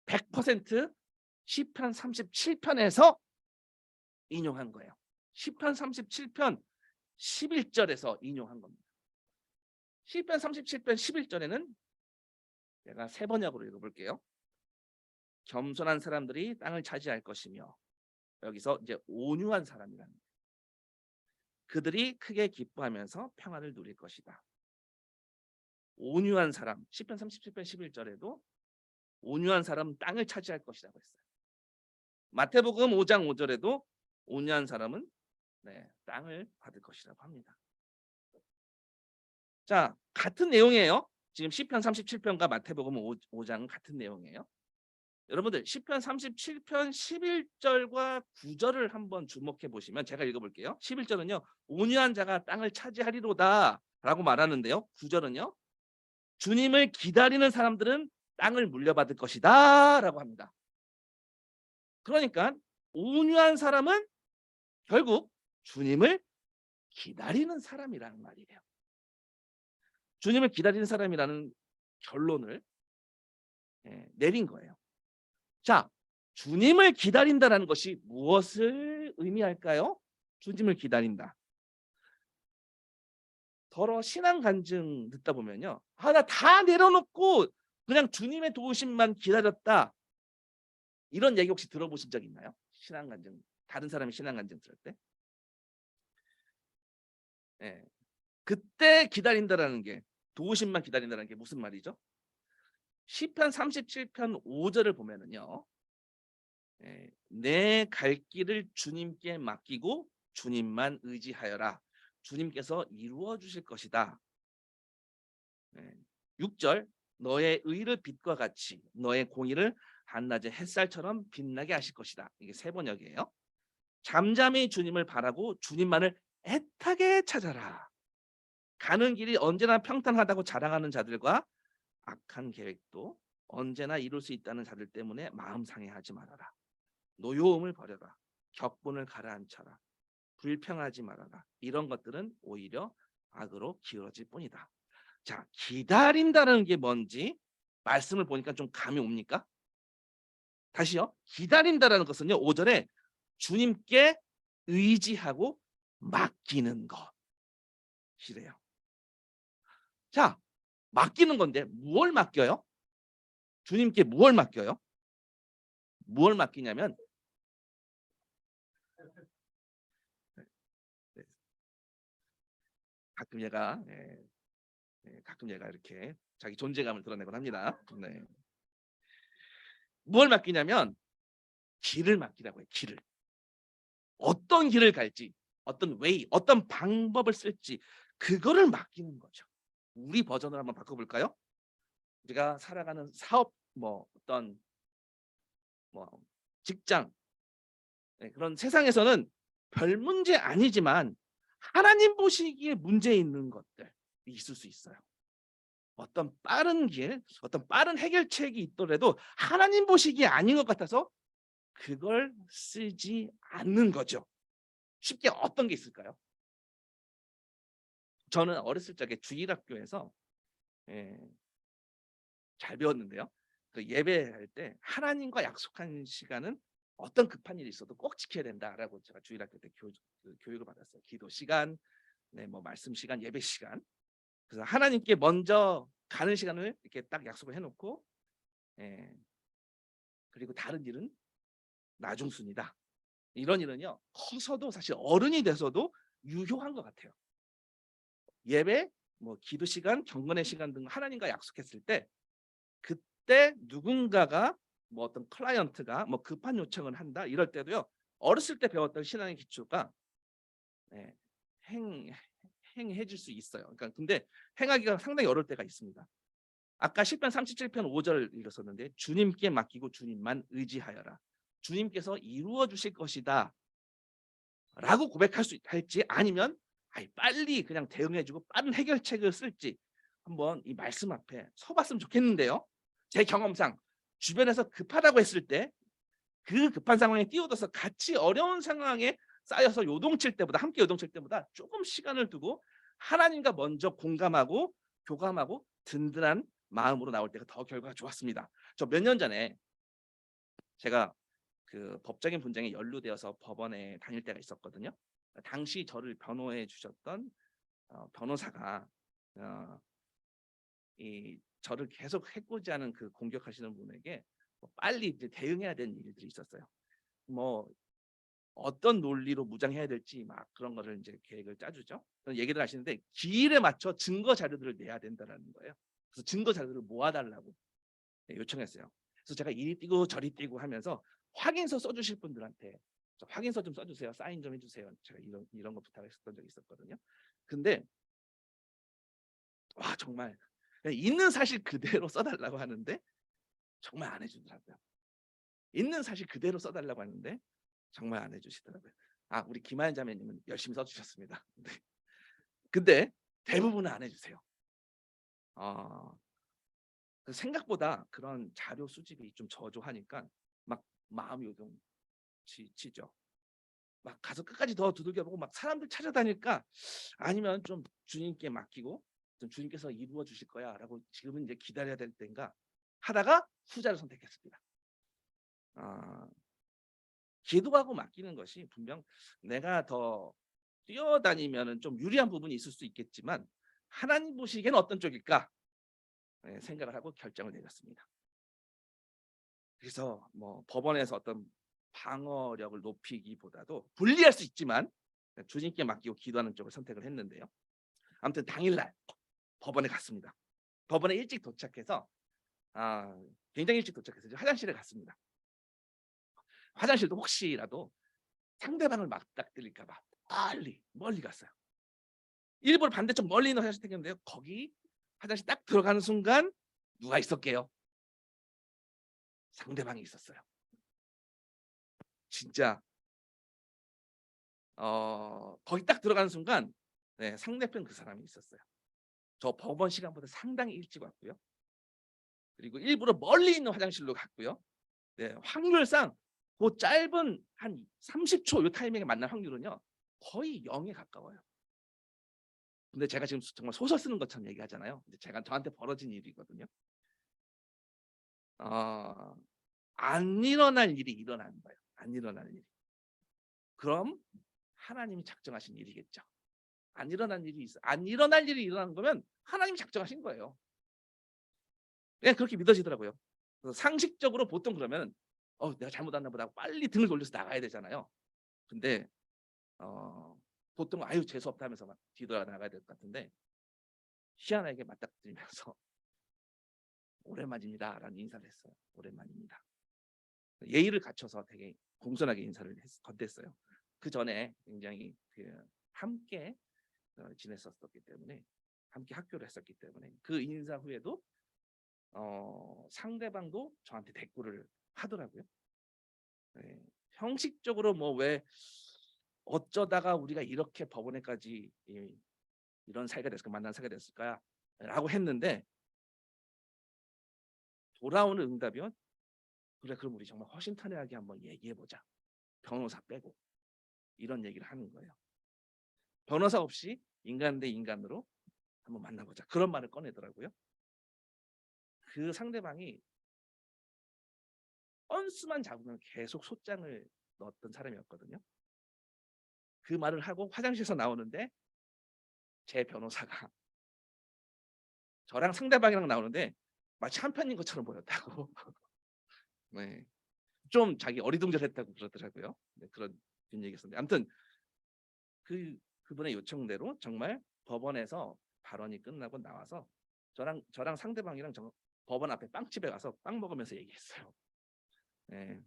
100% 시편 37편에서 인용한 거예요. 시편 37편 11절에서 인용한 겁니다. 시편 37편 11절에는 제가 세 번역으로 읽어볼게요. 겸손한 사람들이 땅을 차지할 것이며, 여기서 이제 온유한 사람이라는 거예요. 그들이 크게 기뻐하면서 평안을 누릴 것이다. 온유한 사람, 시편 37편 11절에도 온유한 사람은 땅을 차지할 것이라고 했어요. 마태복음 5장 5절에도 온유한 사람은 땅을 받을 것이라고 합니다. 자, 같은 내용이에요. 지금 시편 37편과 마태복음 5장은 같은 내용이에요. 여러분들 시편 37편 11절과 9절을 한번 주목해 보시면, 제가 읽어볼게요. 11절은요, 온유한 자가 땅을 차지하리로다 라고 말하는데요, 9절은요, 주님을 기다리는 사람들은 땅을 물려받을 것이다 라고 합니다. 그러니까 온유한 사람은 결국 주님을 기다리는 사람이라는 말이에요. 주님을 기다리는 사람이라는 결론을 내린 거예요. 자, 주님을 기다린다라는 것이 무엇을 의미할까요? 주님을 기다린다. 더러 신앙 간증 듣다 보면요, 나 다 내려놓고 그냥 주님의 도우심만 기다렸다, 이런 얘기 혹시 들어보신 적 있나요? 신앙 간증, 다른 사람이 신앙 간증 들을 때, 그때 기다린다라는 게, 도우심만 기다린다는 게 무슨 말이죠? 시편 37편 5절을 보면은요, 내 갈 길을 주님께 맡기고 주님만 의지하여라. 주님께서 이루어 주실 것이다. 6절, 너의 의를 빛과 같이 너의 공의를 한낮의 햇살처럼 빛나게 하실 것이다. 이게 세 번역이에요. 잠잠히 주님을 바라고 주님만을 애타게 찾아라. 가는 길이 언제나 평탄하다고 자랑하는 자들과 악한 계획도 언제나 이룰 수 있다는 자들 때문에 마음 상해하지 말아라. 노여움을 버려라. 격분을 가라앉혀라. 불평하지 말아라. 이런 것들은 오히려 악으로 기울어질 뿐이다. 자, 기다린다는 게 뭔지 말씀을 보니까 좀 감이 옵니까? 다시요. 기다린다라는 것은요, 5절에 주님께 의지하고 맡기는 것이래요. 자, 맡기는 건데 무엇을 맡겨요? 주님께 무엇을 맡겨요? 무엇을 맡기냐면, 가끔 얘가 이렇게 자기 존재감을 드러내곤 합니다. 뭘 맡기냐면 길을 맡기라고 해요. 길을. 어떤 길을 갈지, 어떤 웨이, 어떤 방법을 쓸지, 그거를 맡기는 거죠. 우리 버전을 한번 바꿔볼까요? 우리가 살아가는 사업, 어떤 직장, 그런 세상에서는 별 문제 아니지만 하나님 보시기에 문제 있는 것들이 있을 수 있어요. 어떤 빠른 길, 어떤 빠른 해결책이 있더라도 하나님 보시기에 아닌 것 같아서 그걸 쓰지 않는 거죠. 쉽게 어떤 게 있을까요? 저는 어렸을 적에 주일학교에서 잘 배웠는데요. 그 예배할 때 하나님과 약속한 시간은 어떤 급한 일이 있어도 꼭 지켜야 된다라고 제가 주일학교 때 교육을 받았어요. 기도 시간, 말씀 시간, 예배 시간. 그래서 하나님께 먼저 가는 시간을 이렇게 딱 약속을 해놓고, 그리고 다른 일은 나중 순이다. 이런 일은요, 커서도 사실 어른이 돼서도 유효한 것 같아요. 예배, 기도 시간, 경건의 시간 등 하나님과 약속했을 때, 그때 누군가가 어떤 클라이언트가 급한 요청을 한다, 이럴 때도요, 어렸을 때 배웠던 신앙의 기초가 행해질 수 있어요. 그러니까 근데 행하기가 상당히 어려울 때가 있습니다. 아까 시편 37편 5절 읽었었는데, 주님께 맡기고 주님만 의지하여라. 주님께서 이루어 주실 것이다 라고 고백할 수 할지, 아니면 아이 빨리 그냥 대응해주고 빠른 해결책을 쓸지 한번 이 말씀 앞에 서봤으면 좋겠는데요. 제 경험상 주변에서 급하다고 했을 때 그 급한 상황에 뛰어들어서 같이 어려운 상황에 쌓여서 요동칠 때보다 함께 요동칠 때보다 조금 시간을 두고 하나님과 먼저 공감하고 교감하고 든든한 마음으로 나올 때가 더 결과가 좋았습니다. 저 몇 년 전에 제가 그 법적인 분쟁에 연루되어서 법원에 다닐 때가 있었거든요. 당시 저를 변호해 주셨던 변호사가 어 이 저를 계속 해코지하는 그 공격하시는 분에게 뭐 빨리 이제 대응해야 되는 일들이 있었어요. 뭐 어떤 논리로 무장해야 될지 막 그런 거를 이제 계획을 짜 주죠. 그런 얘기를 하시는데 기일에 맞춰 증거 자료들을 내야 된다라는 거예요. 그래서 증거 자료를 모아 달라고 요청했어요. 그래서 제가 이리 뛰고 저리 뛰고 하면서 확인서 써 주실 분들한테 "저 확인서 좀 써 주세요. 사인 좀 해 주세요." 제가 이런 거 부탁했었던 적이 있었거든요. 근데 와 정말 그냥 있는 사실 그대로 써 달라고 하는데 정말 안 해 주더라고요. 있는 사실 그대로 써 달라고 하는데 정말 안 해 주시더라고요. 아 우리 김하연 자매님은 열심히 써 주셨습니다. 네. 근데 대부분은 안 해 주세요. 어 그 생각보다 그런 자료 수집이 좀 저조하니까 막 마음이 요동 치죠. 막 가서 끝까지 더 두들겨 보고 막 사람들 찾아다닐까 아니면 좀 주님께 맡기고 좀 '주님께서 이루어 주실 거야.'라고 지금은 이제 기다려야 될 때인가 하다가 후자를 선택했습니다. 아 기도하고 맡기는 것이 분명 내가 더 뛰어다니면은 좀 유리한 부분이 있을 수 있겠지만 '하나님 보시기에는 어떤 쪽일까?' 예 생각을 하고 결정을 내렸습니다. 그래서 뭐 법원에서 어떤 방어력을 높이기보다도 불리할 수 있지만 주님께 맡기고 기도하는 쪽을 선택을 했는데요. 아무튼 당일날 법원에 갔습니다. 법원에 일찍 도착해서 아 굉장히 일찍 도착해서 이제 화장실에 갔습니다. 화장실도 혹시라도 상대방을 맞닥뜨릴까 봐 멀리 갔어요. 일부러 반대쪽 멀리 있는 화장실 택했는데요. 거기 화장실 딱 들어가는 순간 누가 있었게요? 상대방이 있었어요. 진짜 거기 딱 들어가는 순간 네 상대편 그 사람이 있었어요. 저 법원 시간보다 상당히 일찍 왔고요. 그리고 일부러 멀리 있는 화장실로 갔고요. 네 확률상 고 짧은 한 30초 요 타이밍에 만날 확률은요 거의 0에 가까워요. 근데 제가 지금 정말 소설 쓰는 것처럼 얘기하잖아요. 근데 제가 저한테 벌어진 일이거든요. 어 안 일어날 일이 일어나는 거예요. 안 일어나는 일이. 그럼 하나님이 작정하신 일이겠죠. 안 일어날 일이 일어나는 거면 하나님이 작정하신 거예요. 그냥 그렇게 믿어지더라고요. 그래서 상식적으로 보통 그러면 '내가 잘못했나 보다.' 하고 빨리 등을 돌려서 나가야 되잖아요. 근데 어 보통 '아유 재수 없다.' 하면서 막 뒤돌아 나가야 될 것 같은데 희한하게 맞닥뜨리면서 "오랜만입니다."라는 인사를 했어요. "오랜만입니다." 예의를 갖춰서 되게 공손하게 인사를 건넸어요. 그전에 굉장히 함께 지냈었기 때문에 함께 학교를 했었기 때문에 그 인사 후에도 상대방도 저한테 대꾸를 하더라고요. 네. 형식적으로 뭐 왜 "어쩌다가 우리가 이렇게 법원에까지 이런 사이가 됐을까? 만난 사이가 됐을까?"라고 했는데 돌아오는 응답이요. "그래 그럼 우리 정말 허심탄회하게 한번 얘기해 보자. 변호사 빼고." 이런 얘기를 하는 거예요. 변호사 없이 인간 대 인간으로 한번 만나 보자. 그런 말을 꺼내더라고요. 그 상대방이 건수만 잡으면 계속 소장을 넣었던 사람이었거든요. 그 말을 하고 화장실에서 나오는데 제 변호사가 저랑 상대방이랑 나오는데 마치 한 편인 것처럼 보였다고. 네. 좀 자기 어리둥절했다고 그러더라고요. 네 그런 뒷얘기 있었는데 아무튼 그분의 요청대로 정말 법원에서 발언이 끝나고 나와서 저랑 상대방이랑 법원 앞에 빵집에 가서 빵 먹으면서 얘기했어요. 예.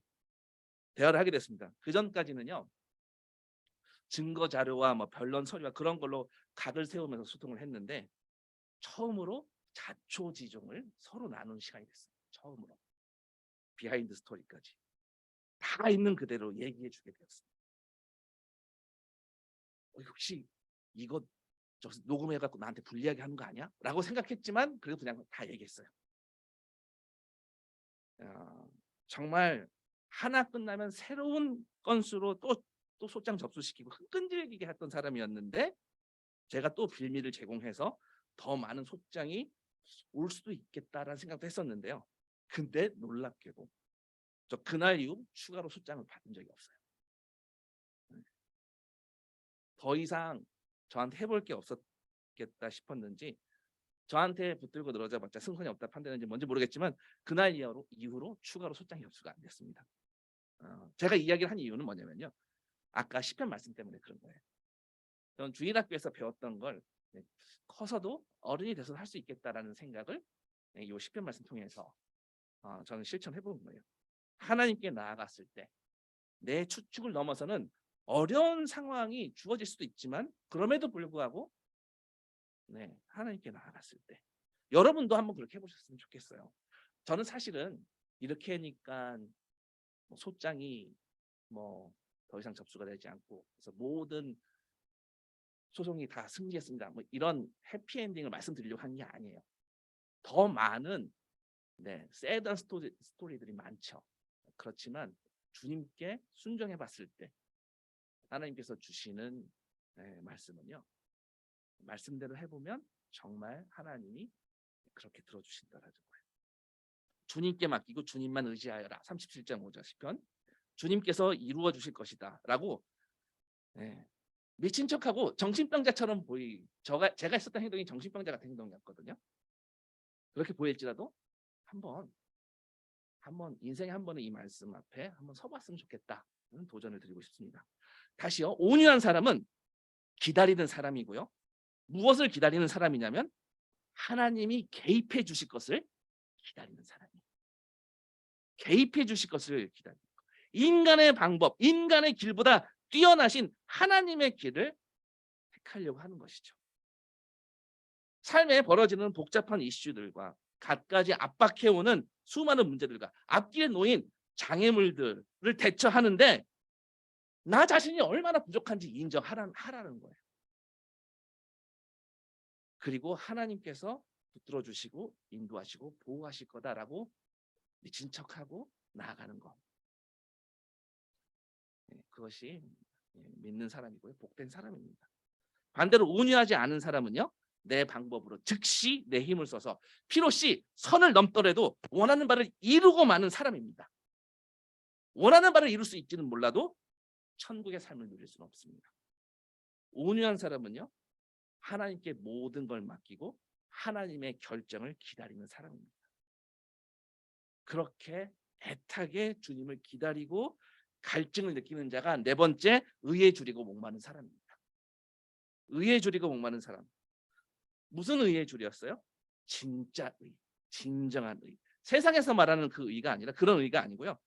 대화를 하게 됐습니다. 그전까지는요. 증거 자료와 뭐 변론 서류와 그런 걸로 각을 세우면서 소통을 했는데 처음으로 자초지종을 서로 나누는 시간이 됐어요. 처음으로. 비하인드 스토리까지. 다 있는 그대로 얘기해 주게 되었습니다. 혹시 이거 저 녹음해갖고 나한테 불리하게 하는 거 아니야? 라고 생각했지만 그래도 그냥 다 얘기했어요. 정말 하나 끝나면 새로운 건수로 또 소장 접수시키고 끈질기게 했던 사람이었는데 제가 또 빌미를 제공해서 더 많은 소장이 올 수도 있겠다라는 생각도 했었는데요. 근데 놀랍게도 저 그날 이후 추가로 소장을 받은 적이 없어요. 더 이상 저한테 해볼 게 없었겠다 싶었는지 저한테 붙들고 늘어져봤자 승산이 없다 판단했는지 뭔지 모르겠지만 그날 이후로 추가로 소장이 접수가 안 됐습니다. 제가 이야기를 한 이유는 뭐냐면요. 아까 시편 말씀 때문에 그런 거예요. 저는 주일학교에서 배웠던 걸 커서도 어른이 돼서 할 수 있겠다라는 생각을 이 시편 말씀 통해서 저는 실천해 본 거예요. 하나님께 나아갔을 때 내 추측을 넘어서는 어려운 상황이 주어질 수도 있지만 그럼에도 불구하고 하나님께 나아갔을 때 여러분도 한번 그렇게 해보셨으면 좋겠어요. 저는 사실은 이렇게 하니까 소장이 더 이상 접수가 되지 않고 그래서 모든 소송이 다 승리했습니다. 이런 해피엔딩을 말씀드리려고 한 게 아니에요. 더 많은 새드한 스토리들이 많죠. 그렇지만 주님께 순종해봤을 때 하나님께서 주시는 말씀은요. 말씀대로 해보면 정말 하나님이 그렇게 들어주신다라는 거예요. 주님께 맡기고 주님만 의지하여라. 37장 5절 시편. 주님께서 이루어 주실 것이다 라고 미친 척하고 정신병자처럼 제가 했었던 행동이 정신병자 같은 행동이었거든요. 그렇게 보일지라도 한번 인생에 한 번은 이 말씀 앞에 한번 서봤으면 좋겠다는 도전을 드리고 싶습니다. 다시요. 온유한 사람은 기다리는 사람이고요. 무엇을 기다리는 사람이냐면 하나님이 개입해 주실 것을 기다리는 사람이에요. 개입해 주실 것을 기다리는 거예요. 인간의 방법, 인간의 길보다 뛰어나신 하나님의 길을 택하려고 하는 것이죠. 삶에 벌어지는 복잡한 이슈들과 갖가지 압박해오는 수많은 문제들과 앞길에 놓인 장애물들을 대처하는데 나 자신이 얼마나 부족한지 인정하라는 거예요. 그리고 하나님께서 붙들어 주시고 인도하시고 보호하실 거다라고 미친 척하고 나아가는 것. 그것이 믿는 사람이고요. 복된 사람입니다. 반대로 온유하지 않은 사람은요. 내 방법으로 즉시 내 힘을 써서 필요시 선을 넘더라도 원하는 바를 이루고 마는 사람입니다. 원하는 바를 이룰 수 있지는 몰라도 천국의 삶을 누릴 수는 없습니다. 온유한 사람은요. 하나님께 모든 걸 맡기고 하나님의 결정을 기다리는 사람입니다. 그렇게 애타게 주님을 기다리고 갈증을 느끼는 자가 네 번째 의에 줄이고 목마른 사람입니다. 의에 줄이고 목마른 사람. 무슨 의에 줄였어요? 진짜 의, 진정한 의. 세상에서 말하는 그 의가 아니라 그런 의가 아니고요.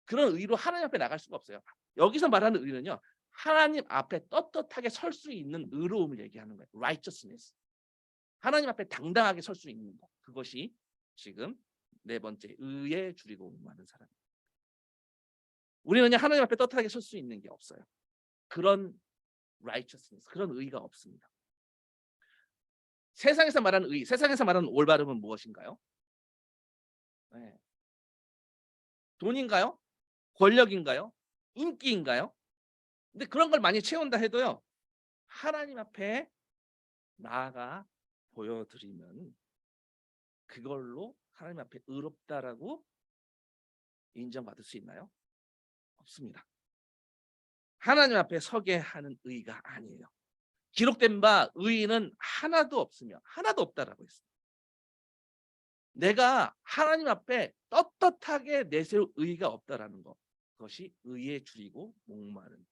그런 의로 하나님 앞에 나갈 수가 없어요. 여기서 말하는 의는요. 하나님 앞에 떳떳하게 설 수 있는 의로움을 얘기하는 거예요. righteousness. 하나님 앞에 당당하게 설 수 있는 것. 그것이 지금 네 번째 의에 줄이고 목마른 사람입니다. 우리는 하나님 앞에 떳떳하게 설 수 있는 게 없어요. 그런 righteousness, 그런 의가 없습니다. 세상에서 말하는 의, 세상에서 말하는 올바름은 무엇인가요? 돈인가요? 권력인가요? 인기인가요? 근데 그런 걸 많이 채운다 해도요. 하나님 앞에 나아가 보여드리면 그걸로 하나님 앞에 의롭다라고 인정받을 수 있나요? 없습니다. 하나님 앞에 서게 하는 의가 아니에요. 기록된 바 의인은 하나도 없으며 하나도 없다라고 했습니다. 내가 하나님 앞에 떳떳하게 내세울 의가 없다라는 것. 그것이 의에 줄이고 목마른.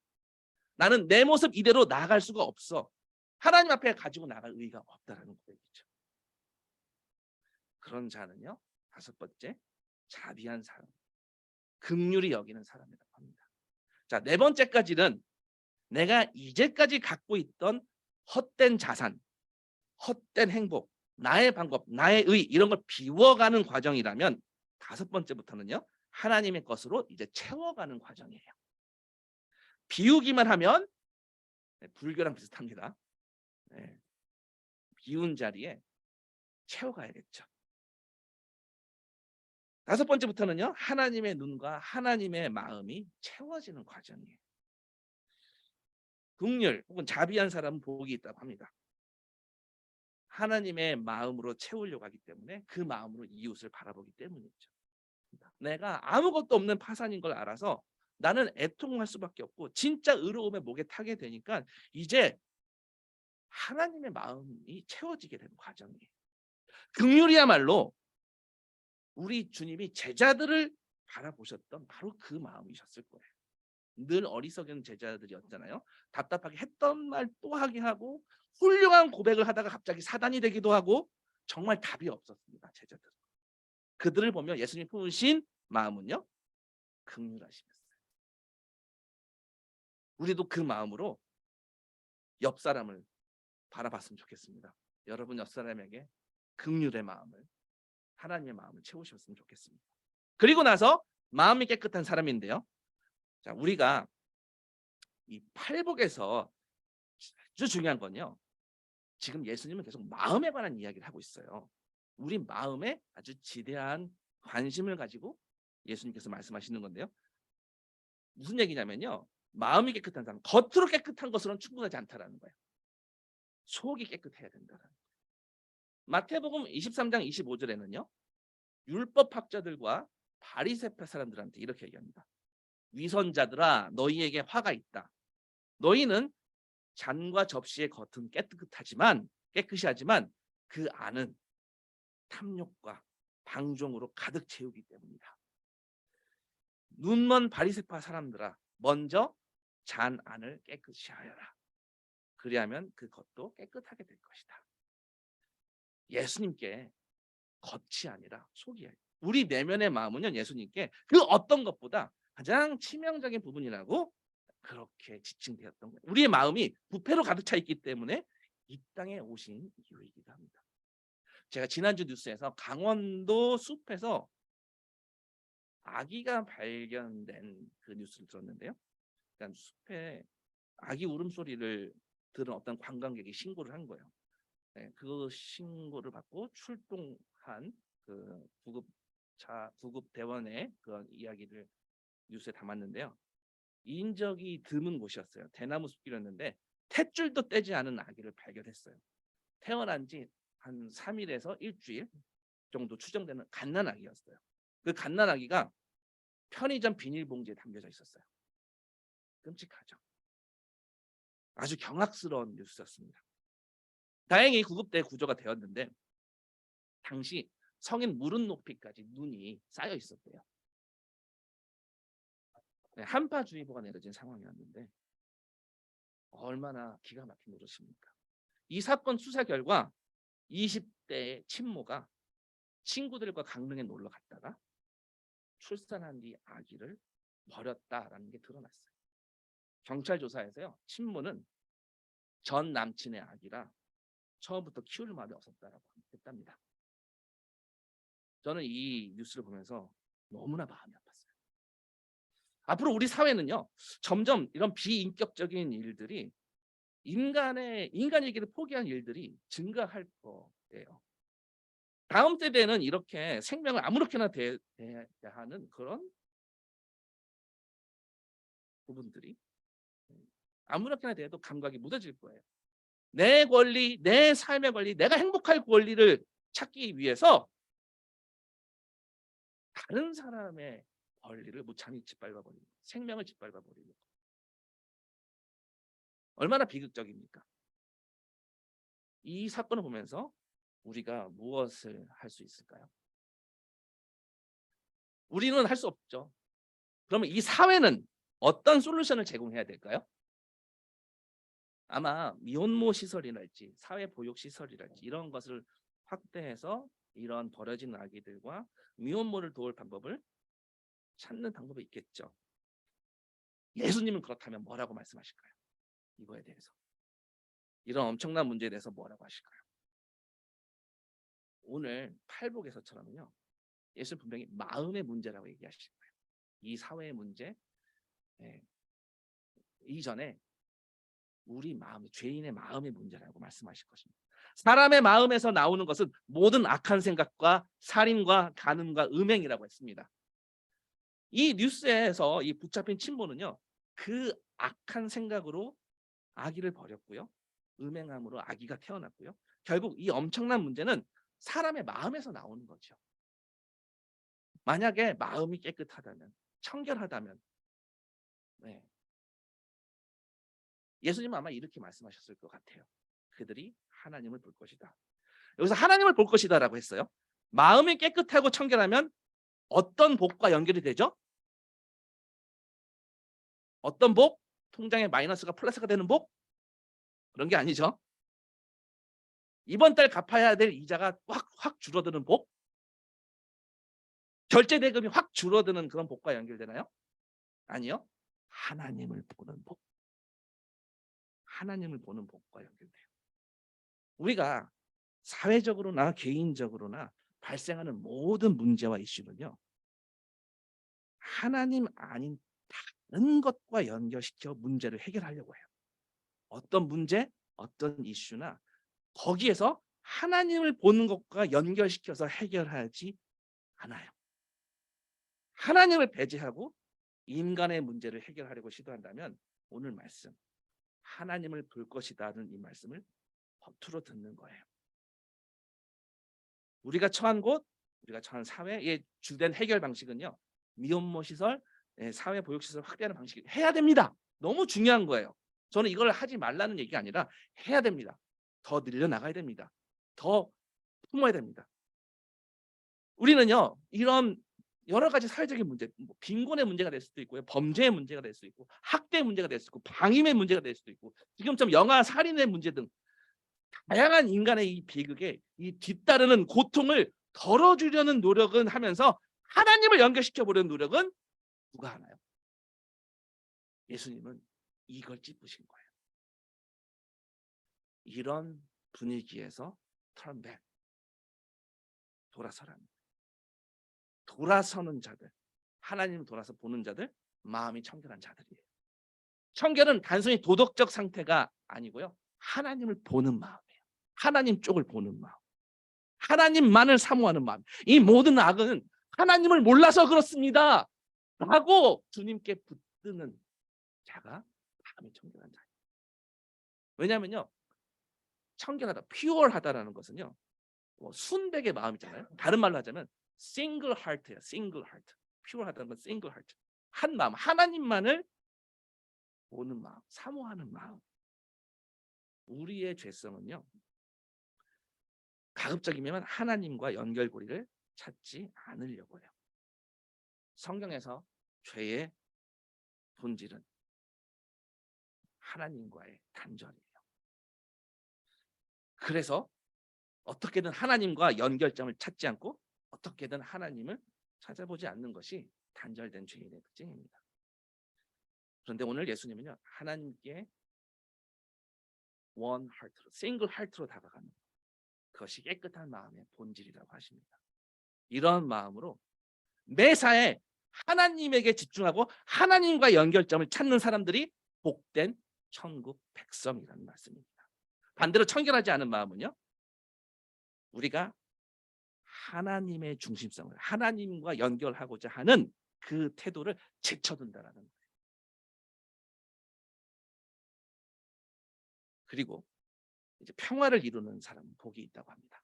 나는 내 모습 이대로 나아갈 수가 없어. 하나님 앞에 가지고 나갈 의가 없다라는 거겠죠. 그런 자는요. 다섯 번째 자비한 사람. 긍휼히 여기는 사람이라고 합니다. 자, 네 번째까지는 내가 이제까지 갖고 있던 헛된 자산, 헛된 행복, 나의 방법, 나의 의 이런 걸 비워가는 과정이라면 다섯 번째부터는요. 하나님의 것으로 이제 채워가는 과정이에요. 비우기만 하면 네, 불교랑 비슷합니다. 네, 비운 자리에 채워가야겠죠. 다섯 번째부터는요, 하나님의 눈과 하나님의 마음이 채워지는 과정이에요. 긍휼 혹은 자비한 사람은 복이 있다고 합니다. 하나님의 마음으로 채우려고 하기 때문에 그 마음으로 이웃을 바라보기 때문이죠. 내가 아무것도 없는 파산인 걸 알아서 나는 애통할 수밖에 없고 진짜 의로움의 목에 타게 되니까 이제 하나님의 마음이 채워지게 되는 과정이에요. 긍휼이야말로 우리 주님이 제자들을 바라보셨던 바로 그 마음이셨을 거예요. 늘 어리석은 제자들이었잖아요. 답답하게 했던 말 또 하게 하고 훌륭한 고백을 하다가 갑자기 사단이 되기도 하고 정말 답이 없었습니다. 제자들. 그들을 보며 예수님 품으신 마음은요. 긍휼하심이었어요. 우리도 그 마음으로 옆 사람을 바라봤으면 좋겠습니다. 여러분 옆 사람에게 긍휼의 마음을 하나님의 마음을 채우셨으면 좋겠습니다. 그리고 나서 마음이 깨끗한 사람인데요. 자, 우리가 이 팔복에서 아주 중요한 건요. 지금 예수님은 계속 마음에 관한 이야기를 하고 있어요. 우리 마음에 아주 지대한 관심을 가지고 예수님께서 말씀하시는 건데요. 무슨 얘기냐면요. 마음이 깨끗한 사람, 겉으로 깨끗한 것으로는 충분하지 않다라는 거예요. 속이 깨끗해야 된다라는 거예요. 마태복음 23장 25절에는요. 율법학자들과 바리새파 사람들한테 이렇게 얘기합니다. 위선자들아 너희에게 화가 있다. 너희는 잔과 접시의 겉은 깨끗이 하지만 그 안은 탐욕과 방종으로 가득 채우기 때문이다. 눈먼 바리새파 사람들아 먼저 잔 안을 깨끗이 하여라. 그리하면 그 겉도 깨끗하게 될 것이다. 예수님께 겉이 아니라 속이에요. 우리 내면의 마음은요 예수님께 그 어떤 것보다 가장 치명적인 부분이라고 그렇게 지칭되었던 거예요. 우리의 마음이 부패로 가득 차 있기 때문에 이 땅에 오신 이유이기도 합니다. 제가 지난주 뉴스에서 강원도 숲에서 아기가 발견된 그 뉴스를 들었는데요. 그러니까 숲에 아기 울음소리를 들은 어떤 관광객이 신고를 한 거예요. 네, 그 신고를 받고 출동한 그 구급 대원의 그런 이야기를 뉴스에 담았는데요. 인적이 드문 곳이었어요. 대나무 숲길이었는데 탯줄도 떼지 않은 아기를 발견했어요. 태어난 지 한 3일에서 일주일 정도 추정되는 갓난아기였어요. 그 갓난아기가 편의점 비닐봉지에 담겨져 있었어요. 끔찍하죠. 아주 경악스러운 뉴스였습니다. 다행히 구급대 구조가 되었는데 당시 성인 무릎 높이까지 눈이 쌓여 있었대요. 네, 한파주의보가 내려진 상황이었는데 얼마나 기가 막힌 노릇입니까? 이 사건 수사 결과 20대의 친모가 친구들과 강릉에 놀러 갔다가 출산한 뒤 아기를 버렸다라는 게 드러났어요. 경찰 조사에서요. 친모는 전 남친의 아기라 처음부터 키울 마음이 없었다라고 했답니다. 저는 이 뉴스를 보면서 너무나 마음이 아팠어요. 앞으로 우리 사회는요. 점점 이런 비인격적인 일들이 인간 얘기를 포기한 일들이 증가할 거예요. 다음 세대는 이렇게 생명을 아무렇게나 대해야 하는 그런 부분들이 아무렇게나 대해도 감각이 무뎌질 거예요. 내 권리, 내 삶의 권리, 내가 행복할 권리를 찾기 위해서 다른 사람의 권리를 무참히 짓밟아버리고 생명을 짓밟아버리고 얼마나 비극적입니까? 이 사건을 보면서 우리가 무엇을 할 수 있을까요? 우리는 할 수 없죠. 그러면 이 사회는 어떤 솔루션을 제공해야 될까요? 아마 미혼모 시설이랄지 사회보육시설이랄지 이런 것을 확대해서 이런 버려진 아기들과 미혼모를 도울 방법을 찾는 방법이 있겠죠. 예수님은 그렇다면 뭐라고 말씀하실까요? 이거에 대해서. 이런 엄청난 문제에 대해서 뭐라고 하실까요? 오늘 팔복에서처럼요. 예수는 분명히 마음의 문제라고 얘기하실 거예요. 이 사회의 문제, 이전에 우리 마음의 죄인의 마음의 문제라고 말씀하실 것입니다. 사람의 마음에서 나오는 것은 모든 악한 생각과 살인과 간음과 음행이라고 했습니다. 이 뉴스에서 이 붙잡힌 친모는요, 그 악한 생각으로 아기를 버렸고요, 음행함으로 아기가 태어났고요. 결국 이 엄청난 문제는 사람의 마음에서 나오는 거죠. 만약에 마음이 깨끗하다면, 청결하다면, 네, 예수님은 아마 이렇게 말씀하셨을 것 같아요. 그들이 하나님을 볼 것이다. 여기서 하나님을 볼 것이다라고 했어요. 마음이 깨끗하고 청결하면 어떤 복과 연결이 되죠? 어떤 복? 통장에 마이너스가 플러스가 되는 복? 그런 게 아니죠. 이번 달 갚아야 될 이자가 확 줄어드는 복? 결제 대금이 확 줄어드는 그런 복과 연결되나요? 아니요. 하나님을 보는 복. 하나님을 보는 복과 연결돼요. 우리가 사회적으로나 개인적으로나 발생하는 모든 문제와 이슈는요, 하나님 아닌 다른 것과 연결시켜 문제를 해결하려고 해요. 어떤 문제, 어떤 이슈나 거기에서 하나님을 보는 것과 연결시켜서 해결하지 않아요. 하나님을 배제하고 인간의 문제를 해결하려고 시도한다면 오늘 말씀, 하나님을 볼 것이다는 이 말씀을 허투루 듣는 거예요. 우리가 처한 곳, 우리가 처한 사회의 주된 해결 방식은요, 미혼모 시설, 사회 보육 시설 확대하는 방식이 해야 됩니다. 너무 중요한 거예요. 저는 이걸 하지 말라는 얘기가 아니라 해야 됩니다. 더 늘려나가야 됩니다. 더 품어야 됩니다. 우리는요, 이런 여러 가지 사회적인 문제, 빈곤의 문제가 될 수도 있고요, 범죄의 문제가 될 수도 있고, 학대의 문제가 될 수도 있고, 방임의 문제가 될 수도 있고, 지금처럼 영아 살인의 문제 등 다양한 인간의 이 비극에 이 뒤따르는 고통을 덜어주려는 노력은 하면서 하나님을 연결시켜 보려는 노력은 누가 하나요? 예수님은 이걸 짚으신 거예요. 이런 분위기에서 턴백, 돌아서랍니다. 돌아서는 자들, 하나님 돌아서 보는 자들, 마음이 청결한 자들이에요. 청결은 단순히 도덕적 상태가 아니고요, 하나님을 보는 마음이에요. 하나님 쪽을 보는 마음, 하나님만을 사모하는 마음. 이 모든 악은 하나님을 몰라서 그렇습니다 라고 주님께 붙드는 자가 마음이 청결한 자예요. 왜냐하면요, 청결하다, 퓨어하다라는 것은요, 순백의 마음이잖아요. 다른 말로 하자면 싱글 하트예요. 싱글 하트. 퓨어하다는 건 싱글 하트. 한 마음, 하나님만을 보는 마음, 사모하는 마음. 우리의 죄성은요, 가급적이면 하나님과 연결고리를 찾지 않으려고 해요. 성경에서 죄의 본질은 하나님과의 단절이에요. 그래서 어떻게든 하나님과 연결점을 찾지 않고 어떻게든 하나님을 찾아보지 않는 것이 단절된 죄인의 특징입니다. 그런데 오늘 예수님은요, 하나님께 원 하트로, 싱글 하트로 다가가는 그것이 깨끗한 마음의 본질이라고 하십니다. 이런 마음으로 매사에 하나님에게 집중하고 하나님과 연결점을 찾는 사람들이 복된 천국 백성이라는 말씀입니다. 반대로 청결하지 않은 마음은요, 우리가 하나님의 중심성을, 하나님과 연결하고자 하는 그 태도를 제쳐둔다라는 거예요. 그리고 이제 평화를 이루는 사람은 복이 있다고 합니다.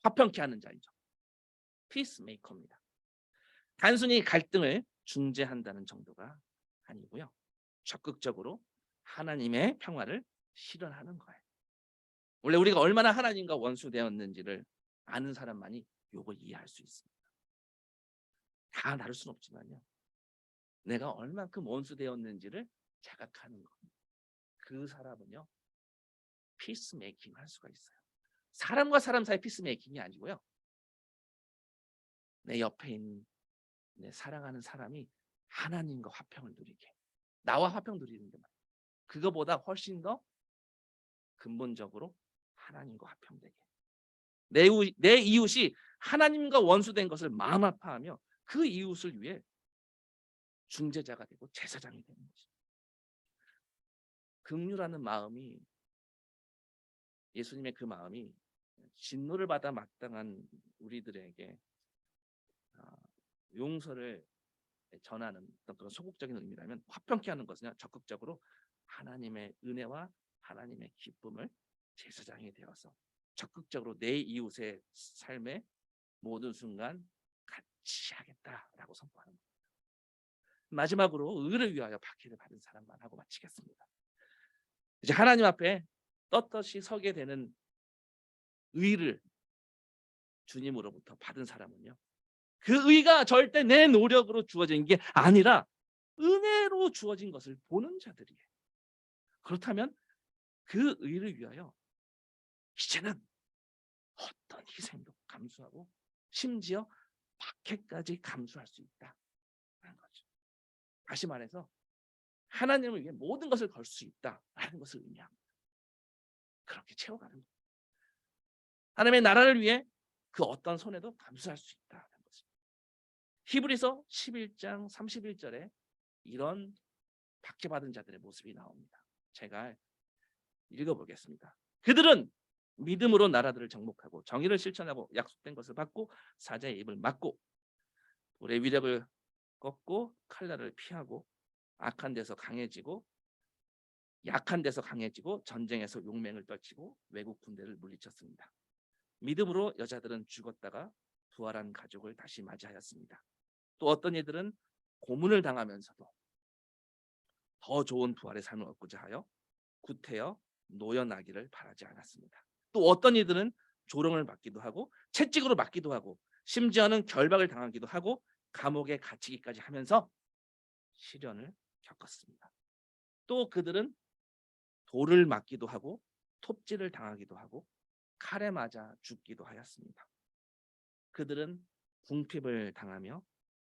화평케 하는 자이죠. 피스메이커입니다. 단순히 갈등을 중재한다는 정도가 아니고요, 적극적으로 하나님의 평화를 실현하는 거예요. 원래 우리가 얼마나 하나님과 원수되었는지를 아는 사람만이 이걸 이해할 수 있습니다. 다 다룰 수는 없지만요, 내가 얼만큼 원수되었는지를 자각하는 겁니다. 그 사람은요, 피스메이킹 할 수가 있어요. 사람과 사람 사이 피스메이킹이 아니고요, 내 옆에 있는 내 사랑하는 사람이 하나님과 화평을 누리게, 나와 화평 누리는 게 말이에요. 그거보다 훨씬 더 근본적으로 하나님과 화평되게, 내 이웃이 하나님과 원수된 것을 마음 아파하며 그 이웃을 위해 중재자가 되고 제사장이 되는 것입니다. 긍휼하는 마음이, 예수님의 그 마음이 진노를 받아 마땅한 우리들에게 용서를 전하는 어떤 그런 소극적인 의미라면, 화평케 하는 것은 적극적으로 하나님의 은혜와 하나님의 기쁨을 제사장이 되어서 적극적으로 내 이웃의 삶의 모든 순간 같이 하겠다라고 선포하는 겁니다. 마지막으로 의를 위하여 박해를 받은 사람만 하고 마치겠습니다. 이제 하나님 앞에 떳떳이 서게 되는 의를 주님으로부터 받은 사람은요, 그 의가 절대 내 노력으로 주어진 게 아니라 은혜로 주어진 것을 보는 자들이에요. 그렇다면 그 의를 위하여 이제는 어떤 희생도 감수하고 심지어 박해까지 감수할 수 있다는 거죠. 다시 말해서 하나님을 위해 모든 것을 걸 수 있다라는 것을 의미합니다. 그렇게 채워가는 거예요. 하나님의 나라를 위해 그 어떤 손해도 감수할 수 있다는 거죠. 히브리서 11장 31절에 이런 박해받은 자들의 모습이 나옵니다. 제가 읽어보겠습니다. 그들은 믿음으로 나라들을 정복하고 정의를 실천하고 약속된 것을 받고 사자의 입을 막고 불의 위력을 꺾고 칼날을 피하고 약한 데서 강해지고 전쟁에서 용맹을 떨치고 외국 군대를 물리쳤습니다. 믿음으로 여자들은 죽었다가 부활한 가족을 다시 맞이하였습니다. 또 어떤 이들은 고문을 당하면서도 더 좋은 부활의 삶을 얻고자 하여 구태여 노여나기를 바라지 않았습니다. 또 어떤 이들은 조롱을 받기도 하고 채찍으로 맞기도 하고 심지어는 결박을 당하기도 하고 감옥에 갇히기까지 하면서 시련을 겪었습니다. 또 그들은 돌을 맞기도 하고 톱질을 당하기도 하고 칼에 맞아 죽기도 하였습니다. 그들은 궁핍을 당하며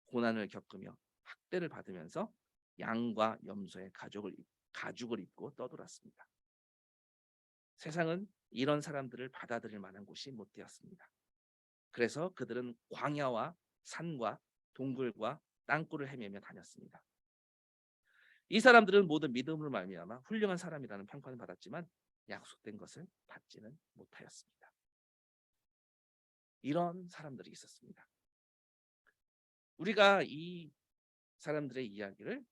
고난을 겪으며 학대를 받으면서 양과 염소의 가죽을 입고 떠돌았습니다. 세상은 이런 사람들을 받아들일 만한 곳이 못 되었습니다. 그래서 그들은 광야와 산과 동굴과 땅굴을 헤매며 다녔습니다. 이 사람들은 모두 믿음으로 말미암아 훌륭한 사람이라는 평판을 받았지만 약속된 것을 받지는 못하였습니다. 이런 사람들이 있었습니다. 우리가 이 사람들의 이야기를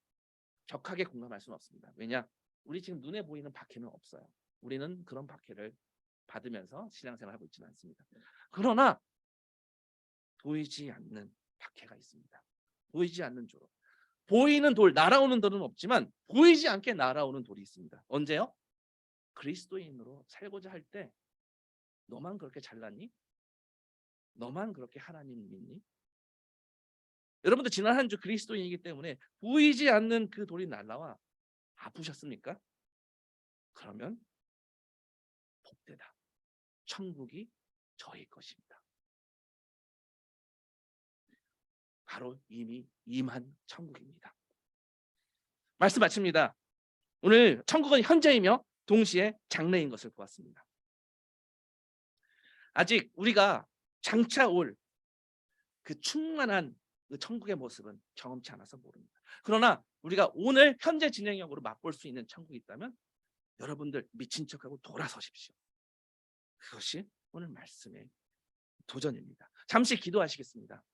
격하게 공감할 수는 없습니다. 왜냐? 우리 지금 눈에 보이는 박해는 없어요. 우리는 그런 박해를 받으면서 신앙생활을 하고 있지는 않습니다. 그러나 보이지 않는 박해가 있습니다. 보이지 않는 조롱. 보이는 돌, 날아오는 돌은 없지만 보이지 않게 날아오는 돌이 있습니다. 언제요? 그리스도인으로 살고자 할 때 너만 그렇게 잘났니? 너만 그렇게 하나님 믿니? 여러분들 지난 한 주 그리스도인이기 때문에 보이지 않는 그 돌이 날아와 아프셨습니까? 그러면 복되다. 천국이 저희 것입니다. 바로 이미 임한 천국입니다. 말씀 마칩니다. 오늘 천국은 현재이며 동시에 장래인 것을 보았습니다. 아직 우리가 장차 올 그 충만한 그 천국의 모습은 경험치 않아서 모릅니다. 그러나 우리가 오늘 현재 진행형으로 맛볼 수 있는 천국이 있다면 여러분들 미친 척하고 돌아서십시오. 그것이 오늘 말씀의 도전입니다. 잠시 기도하시겠습니다.